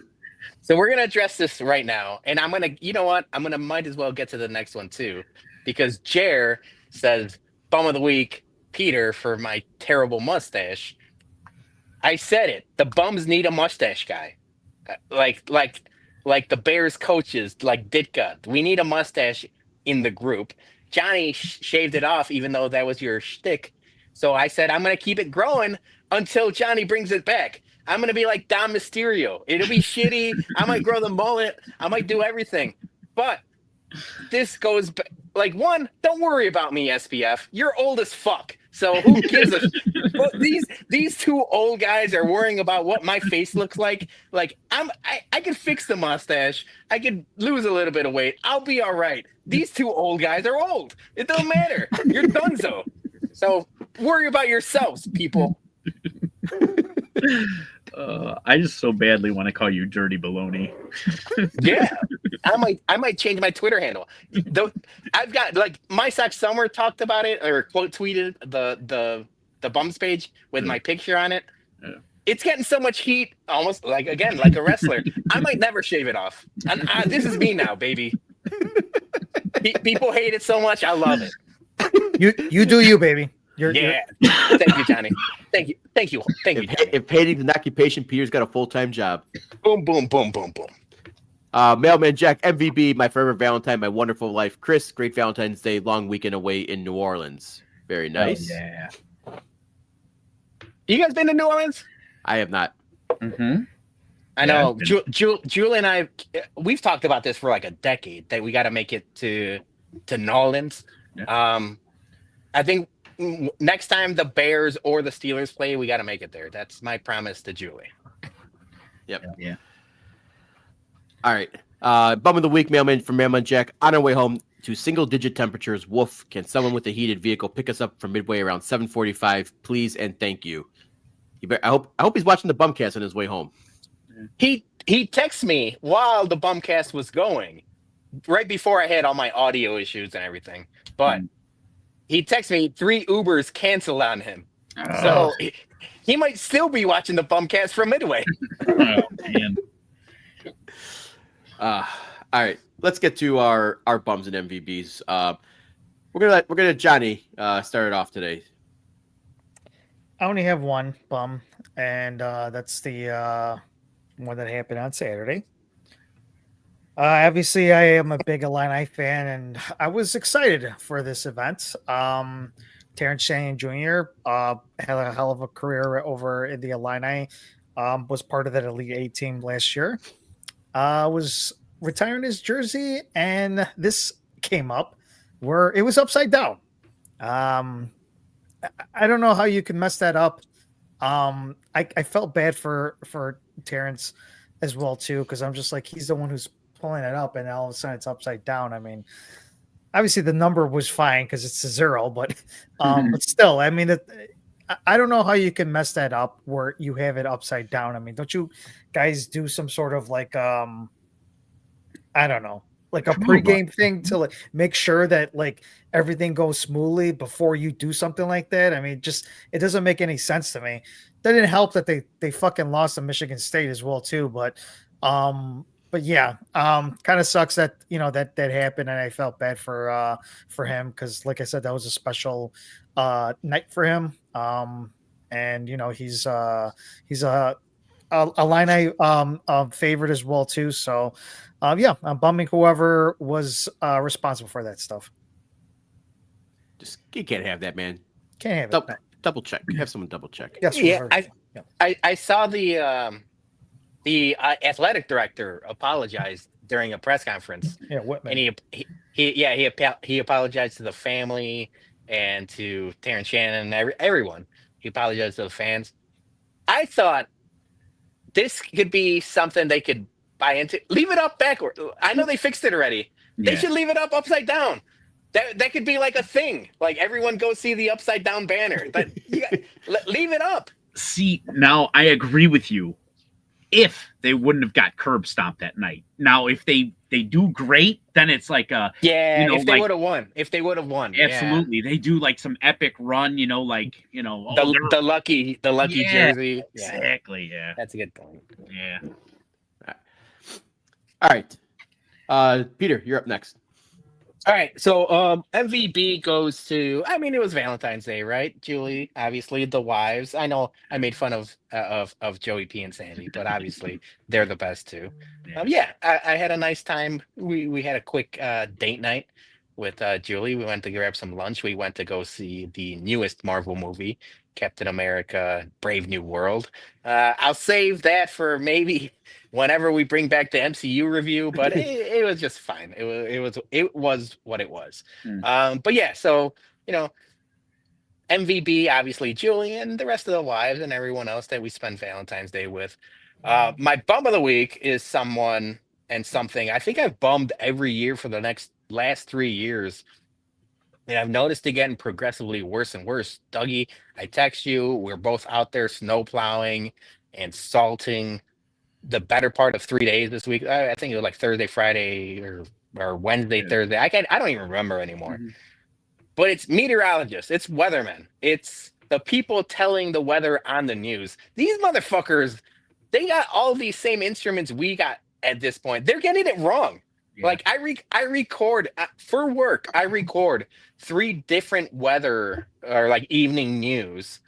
So we're gonna address this right now, and I'm gonna. You know what? Might as well get to the next one too, because Jer says bum of the week, Peter, for my terrible mustache. I said it. The bums need a mustache guy, like the Bears coaches, like Ditka. We need a mustache in the group. Johnny shaved it off, even though that was your shtick. So I said I'm gonna keep it growing until Johnny brings it back. I'm gonna be like Dom Mysterio. It'll be shitty. I might grow the mullet. I might do everything. But this goes like one. Don't worry about me, SPF. You're old as fuck. So who gives a? Well, these two old guys are worrying about what my face looks like. Like I can fix the mustache. I could lose a little bit of weight. I'll be all right. These two old guys are old. It don't matter. You're donezo. So worry about yourselves, people. I just so badly want to call you Dirty Baloney. Yeah, I might change my Twitter handle. I've got like My Sock Summer talked about it or quote tweeted the bums page with my picture on it. Yeah. It's getting so much heat, almost like a wrestler. I might never shave it off. This is me now, baby. People hate it so much. I love it. You do you, baby. Thank you, Johnny. Thank you. Johnny. If hating's an occupation, Peter's got a full-time job. Boom, boom, boom, boom, boom. Mailman Jack, MVB, my forever Valentine, my wonderful life. Chris, great Valentine's Day, long weekend away in New Orleans. Very nice. Oh, yeah. You guys been to New Orleans? I have not. Mm-hmm. I know. Julie and I, we've talked about this for like a decade that we got to make it to New Orleans. Yeah. I think next time the Bears or the Steelers play, we got to make it there. That's my promise to Julie. Yep. Yeah. All right. Bum of the week, mailman from Mailman Jack. On our way home to single-digit temperatures, woof. Can someone with a heated vehicle pick us up from Midway around 7:45, please and thank you. I hope he's watching the BumCast on his way home. He texted me while the BumCast was going, right before I had all my audio issues and everything. But he texted me 3 Ubers canceled on him. So he might still be watching the BumCast from Midway. Oh, man. All right, let's get to our bums and MVBs. We're gonna let Johnny start it off today. I only have one bum, and that's the one that happened on Saturday. Obviously, I am a big Illini fan, and I was excited for this event. Terrence Shannon Jr. Had a hell of a career over in the Illini. Was part of that Elite 8 team last year. Was retiring his jersey, and this came up where it was upside down. I don't know how you can mess that up. I felt bad for Terrence as well too, because I'm just like, he's the one who's pulling it up, and all of a sudden it's upside down. I mean, obviously the number was fine because it's a 0, but but still, I mean, I don't know how you can mess that up where you have it upside down. I mean, don't you guys do some sort of like I don't know, like a pregame thing to like make sure that like everything goes smoothly before you do something like that? I mean, just it doesn't make any sense to me. That didn't help that they fucking lost to Michigan State as well too, but yeah, kind of sucks that that happened, and I felt bad for him because, like I said, that was a special night for him. And he's a Illini favorite as well too. So yeah, I'm bumming whoever was responsible for that stuff. Just you can't have that, man. Can't have it. Double check. Have someone double check. Yes, Yeah, I saw the athletic director apologized during a press conference. Yeah, Whitman. And he apologized to the family and to Terrence Shannon and everyone. He apologized to the fans. I thought this could be something they could buy into. Leave it up backward. I know they fixed it already. They should leave it up upside down. That could be like a thing. Like everyone go see the upside down banner. But leave it up. See, now I agree with you. If they wouldn't have got curb stomped that night. Now, if they do great, then it's like if they would have won. If they would have won. Absolutely. They do like some epic run, the lucky jersey. Exactly, yeah. That's a good point. Yeah. All right. Peter, you're up next. All right, so MVB goes to. I mean, it was Valentine's Day, right? Julie, obviously the wives. I know I made fun of Joey P and Sandy, but obviously they're the best too. I had a nice time. We had a quick date night with Julie. We went to grab some lunch. We went to go see the newest Marvel movie, Captain America: Brave New World. I'll save that for maybe whenever we bring back the MCU review, but it was just fine. It was what it was. But yeah, so MVB, obviously Julian, the rest of the wives, and everyone else that we spend Valentine's Day with. My bum of the week is someone and something I think I've bummed every year for the last 3 years. And I've noticed it getting progressively worse and worse. Dougie, I text you. We're both out there snow plowing and salting the better part of 3 days this week. I think it was like Thursday, Friday, or Wednesday, Thursday. I don't even remember anymore. But it's meteorologists, it's weathermen, it's the people telling the weather on the news. These motherfuckers, they got all these same instruments we got at this point. They're getting it wrong. Like I record for work. I record 3 different weather or like evening news,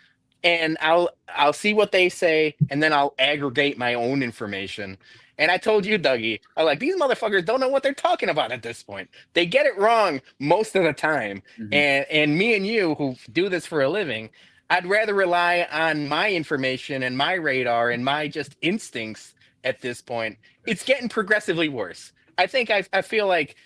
and I'll see what they say, and then I'll aggregate my own information. And I told you, Dougie, I'm like, these motherfuckers don't know what they're talking about at this point. They get it wrong most of the time. And me and you, who do this for a living, I'd rather rely on my information and my radar and my just instincts at this point. It's getting progressively worse. I think I feel like,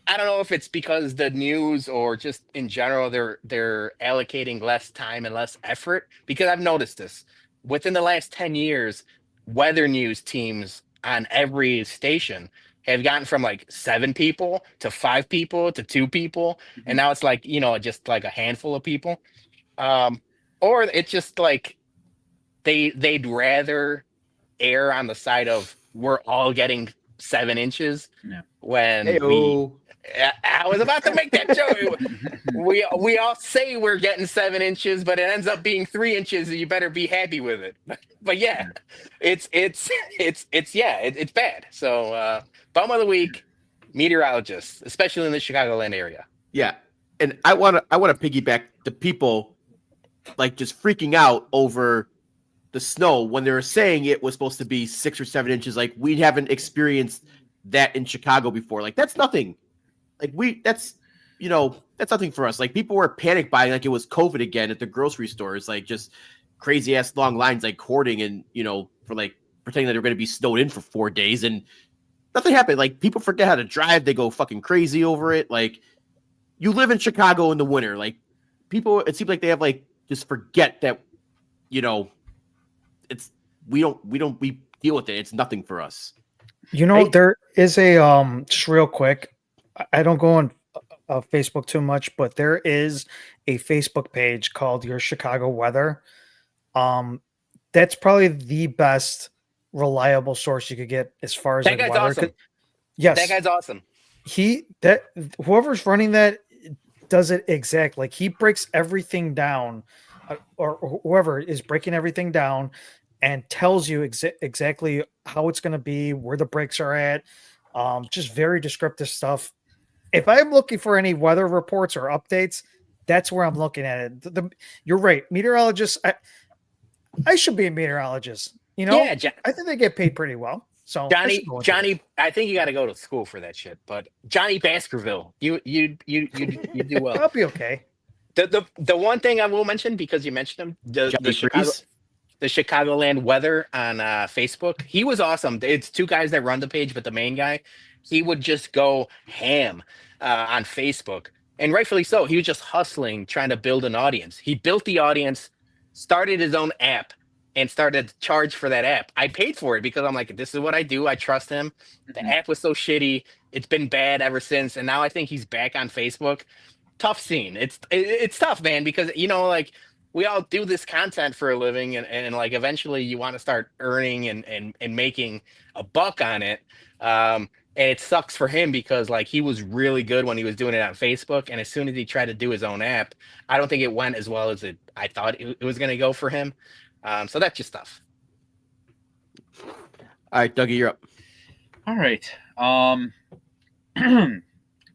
I don't know if it's because the news or just in general, they're allocating less time and less effort, because I've noticed this within the last 10 years, weather news teams on every station have gotten from like 7 people to 5 people to 2 people. And now it's like, just like a handful of people. Or it's just like they'd rather err on the side of we're all getting 7 inches when I was about to make that joke. We all say we're getting 7 inches, but it ends up being 3 inches, and you better be happy with it. But yeah, it's bad. So bum of the week, meteorologists, especially in the Chicagoland area. Yeah, and I want to piggyback the people like just freaking out over the snow when they were saying it was supposed to be 6 or 7 inches. Like, we haven't experienced that in Chicago before. Like, that's nothing. Like, that's nothing for us. Like people were panic buying like it was COVID again at the grocery stores, like just crazy ass long lines, like hoarding and for like pretending that they're going to be snowed in for 4 days and nothing happened. Like people forget how to drive, they go fucking crazy over it. Like you live in Chicago in the winter, like people, it seems like they have like just forget that it's we deal with it. It's nothing for us. There is a just real quick. I don't go on Facebook too much, but there is a Facebook page called Your Chicago Weather. That's probably the best reliable source you could get as far as that like guy's weather. awesome. Yes, that guy's awesome. Whoever's running that does it exact. Like he breaks everything down, or whoever is breaking everything down, and tells you exactly how it's going to be, where the breaks are at. Just very descriptive stuff. If I'm looking for any weather reports or updates, that's where I'm looking at it. You're right. Meteorologists, I should be a meteorologist. Yeah, I think they get paid pretty well. So Johnny, I think you got to go to school for that shit. But Johnny Baskerville, you do well. I'll be okay. The one thing I will mention, because you mentioned him, the Chicagoland weather on Facebook, he was awesome. It's two guys that run the page, but the main guy, he would just go ham on Facebook, and rightfully so. He was just hustling, trying to build an audience. He built the audience, started his own app, and started to charge for that app. I paid for it because I'm like, this is what I do. I trust him. The app was so shitty. It's been bad ever since, and now I think he's back on Facebook. Tough scene. It's tough, man, because like we all do this content for a living, and like eventually you want to start earning and making a buck on it. And it sucks for him because like he was really good when he was doing it on Facebook, and as soon as he tried to do his own app, I don't think it went as well as I thought it was going to go for him. So that's just tough. All right, Dougie, you're up. All right.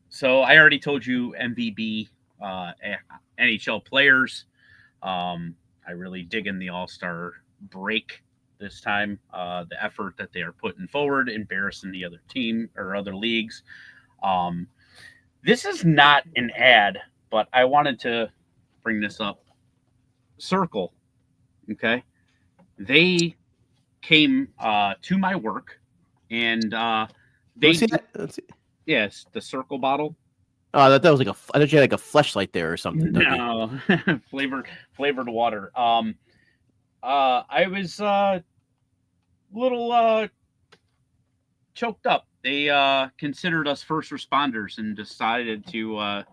So I already told you MVB, NHL players. I really dig in the All-Star break this time. The effort that they are putting forward, embarrassing the other team or other leagues. This is not an ad, but I wanted to bring this up. Circle, okay? They came to my work, and they see that? Let's see. Yes, the Circle bottle. Oh, that was like I thought you had like a fleshlight there or something. No, flavored water. I was little choked up. They considered us first responders and decided to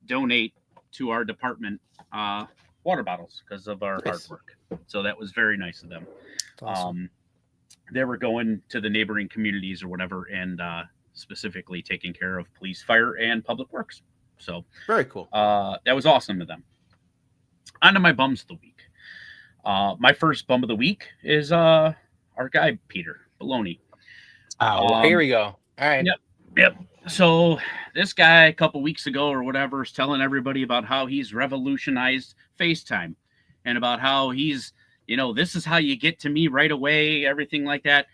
donate to our department water bottles because of our hard work. So that was very nice of them. Awesome. They were going to the neighboring communities or whatever, and specifically taking care of police, fire, and public works. So very cool. That was awesome of them. On to my bums of the week. My first bum of the week is our guy Peter Baloney. Here we go. All right. Yep. So this guy a couple weeks ago or whatever is telling everybody about how he's revolutionized FaceTime and about how he's, this is how you get to me right away, everything like that.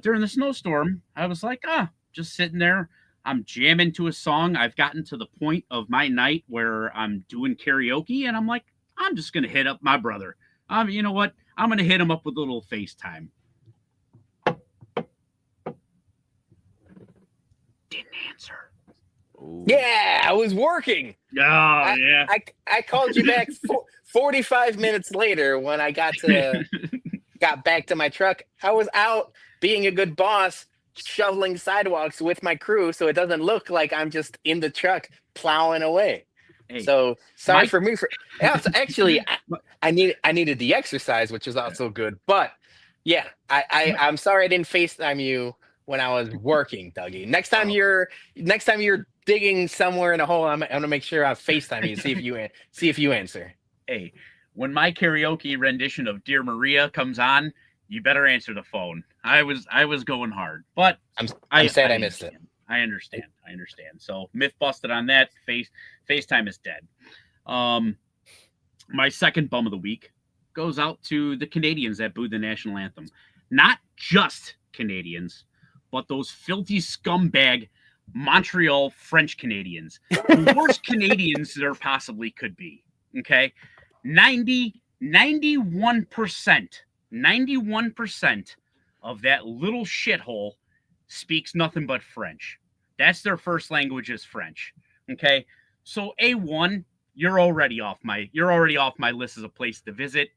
During the snowstorm, I was like, just sitting there. I'm jamming to a song. I've gotten to the point of my night where I'm doing karaoke, and I'm like, I'm just going to hit up my brother. You know what? I'm going to hit him up with a little FaceTime. Didn't answer. Ooh. Yeah, I was working. Oh, yeah. I called you back 45 minutes later when I got back to my truck. I was out being a good boss, shoveling sidewalks with my crew so it doesn't look like I'm just in the truck plowing away. Hey, so sorry for me. Actually, I needed the exercise, which is also good. But yeah, I'm sorry I didn't FaceTime you when I was working, Dougie. Next time you're digging somewhere in a hole, I'm gonna make sure I FaceTime you, see if you answer. Hey, when my karaoke rendition of Dear Maria comes on, you better answer the phone. I was going hard, but I'm sad I missed it. I understand. So myth busted on that. FaceTime is dead. My second bum of the week goes out to the Canadians that booed the national anthem. Not just Canadians, but those filthy scumbag Montreal French Canadians. The worst Canadians there possibly could be. Okay. 91% of that little shithole speaks nothing but French. That's their first language is French. Okay. So A1, you're already off my list as a place to visit.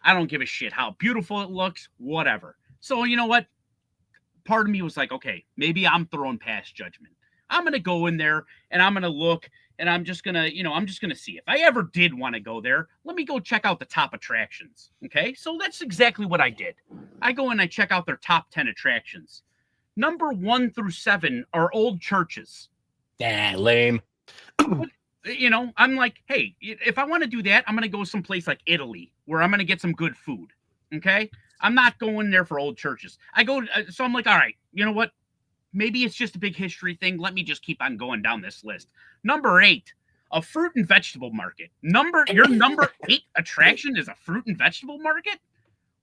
I don't give a shit how beautiful it looks, whatever. So you know what? Part of me was like, okay, maybe I'm throwing past judgment. I'm going to go in there and I'm going to look and I'm just going to see. If I ever did want to go there, let me go check out the top attractions. Okay. So that's exactly what I did. I go and I check out their top 10 attractions. Number 1 through 7 are old churches. Lame. I'm like, hey, if I want to do that, I'm going to go someplace like Italy where I'm going to get some good food. Okay. I'm not going there for old churches. So I'm like, all right, you know what? Maybe it's just a big history thing. Let me just keep on going down this list. Number 8, a fruit and vegetable market. Your number 8 attraction is a fruit and vegetable market?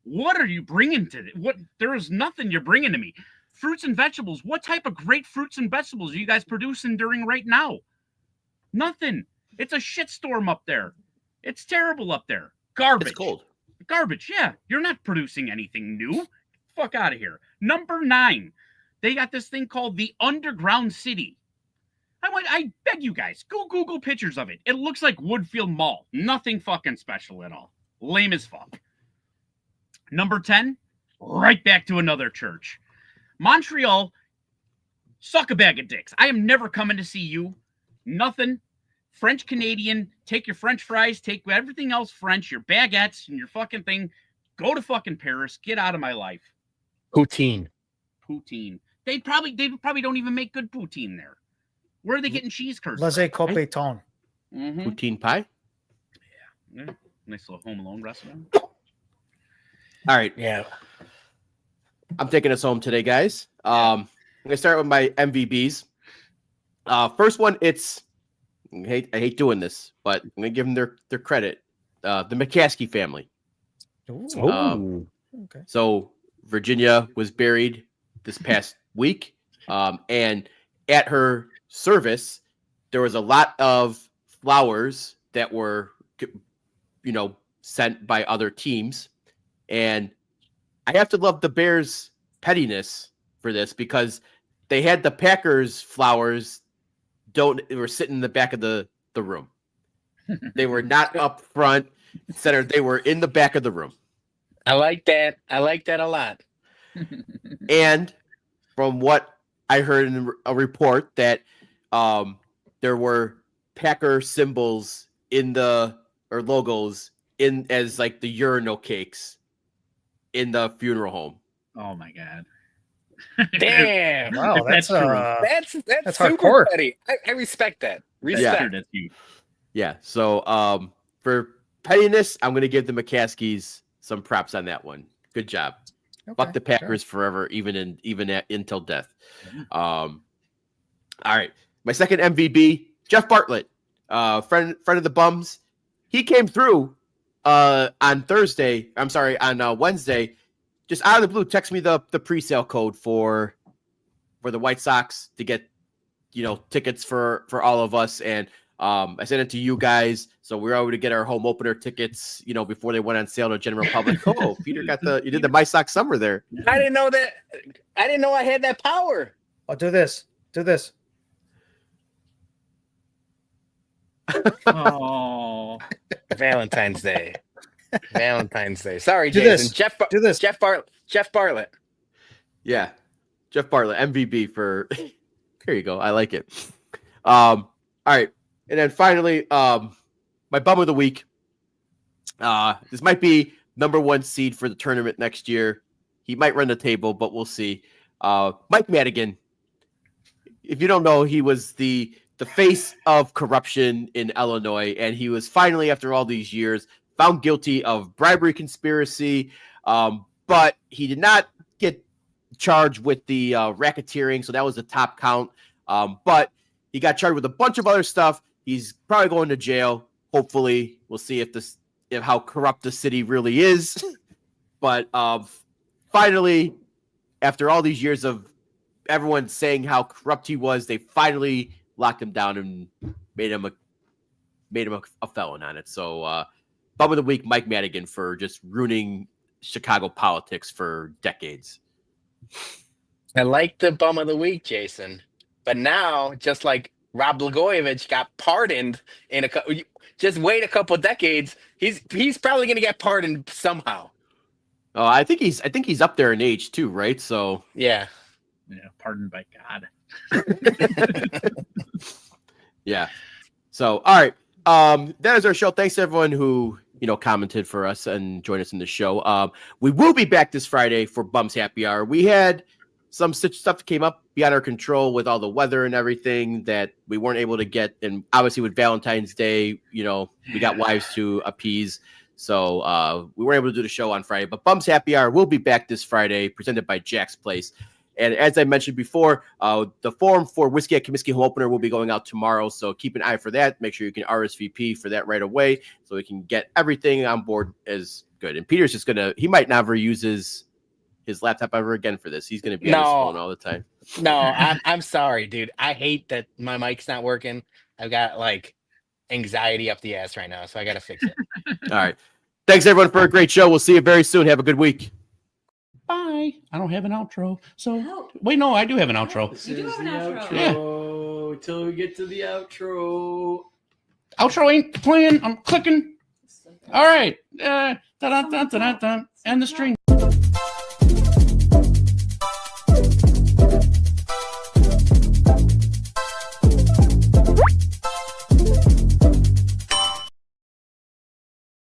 What are you bringing to it? There is nothing you're bringing to me. Fruits and vegetables. What type of great fruits and vegetables are you guys producing during right now? Nothing. It's a shitstorm up there. It's terrible up there. Garbage. It's cold. Garbage. Yeah. You're not producing anything new. Fuck out of here. Number 9. They got this thing called the Underground City. I beg you guys, go Google pictures of it. It looks like Woodfield Mall. Nothing fucking special at all. Lame as fuck. Number 10, right back to another church. Montreal, suck a bag of dicks. I am never coming to see you. Nothing. French Canadian, take your French fries, take everything else French, your baguettes and your fucking thing. Go to fucking Paris. Get out of my life. Poutine. They probably don't even make good poutine there. Where are they getting cheese curds? Laissez copeton. Poutine pie. Yeah. Nice little Home Alone restaurant. All right. Yeah. I'm taking us home today, guys. I'm gonna start with my MVBs. First one, I hate doing this, but I'm gonna give them their credit. The McCaskey family. Okay. So Virginia was buried this past week, and at her service, there was a lot of flowers that were, sent by other teams, and I have to love the Bears' pettiness for this because they had the Packers flowers. They were sitting in the back of the room. They were not up front, center. They were in the back of the room. I like that. I like that a lot. And from what I heard in a report that there were Packer symbols or logos as like the urinal cakes in the funeral home. Oh my God. Damn. Wow, that's That's super hardcore. petty. I respect that. Respect. Yeah. So for pettiness, I'm gonna give the McCaskies some props on that one. Good job. Fuck the Packers forever, even until death. All right. My second MVB, Jeff Bartlett, friend of the Bums. He came through on Wednesday, just out of the blue, text me the pre-sale code for the White Sox to get, tickets for all of us. And I sent it to you guys. So we were able to get our home opener tickets, before they went on sale to general public. Oh, Peter you did the My Sox summer there. I didn't know that. I didn't know I had that power. I'll do this. Oh. Valentine's Day. Sorry, Do Jason. this. Do this. Jeff Bartlett. Yeah. Jeff Bartlett, MVB for there you go. I like it. All right. And then finally, my bum of the week. This might be number 1 seed for the tournament next year. He might run the table, but we'll see. Mike Madigan. If you don't know, he was the face of corruption in Illinois, and he was finally, after all these years, found guilty of bribery conspiracy, but he did not get charged with the racketeering, so that was the top count. But he got charged with a bunch of other stuff. He's probably going to jail. Hopefully, we'll see if how corrupt the city really is. But finally, after all these years of everyone saying how corrupt he was, they finally locked him down and made him a felon on it. So, Bum of the Week, Mike Madigan, for just ruining Chicago politics for decades. I like the Bum of the Week, Jason. But now, just like Rob Blagojevich got pardoned just wait a couple decades, he's probably going to get pardoned somehow. Oh, I think he's up there in age too, right? So yeah, pardoned by God. Yeah. So, all right. That is our show. Thanks to everyone who, commented for us and joined us in the show. We will be back this Friday for Bum's Happy Hour. We had some stuff that came up beyond our control with all the weather and everything that we weren't able to get. And obviously with Valentine's Day, we got wives to appease. So we weren't able to do the show on Friday. But Bum's Happy Hour will be back this Friday, presented by Jack's Place. And as I mentioned before, the form for Whiskey at Comiskey Home Opener will be going out tomorrow. So keep an eye for that. Make sure you can RSVP for that right away so we can get everything on board as good. And Peter's just he might never use his laptop ever again for this. He's going to be on his phone all the time. No, I'm sorry, dude. I hate that my mic's not working. I've got anxiety up the ass right now, so I got to fix it. All right. Thanks, everyone, for a great show. We'll see you very soon. Have a good week. Bye. I don't have an outro. So, wait, no, I do have an outro. This is the outro. Yeah. Till we get to the outro. Outro ain't playing. I'm clicking. All right. End the stream.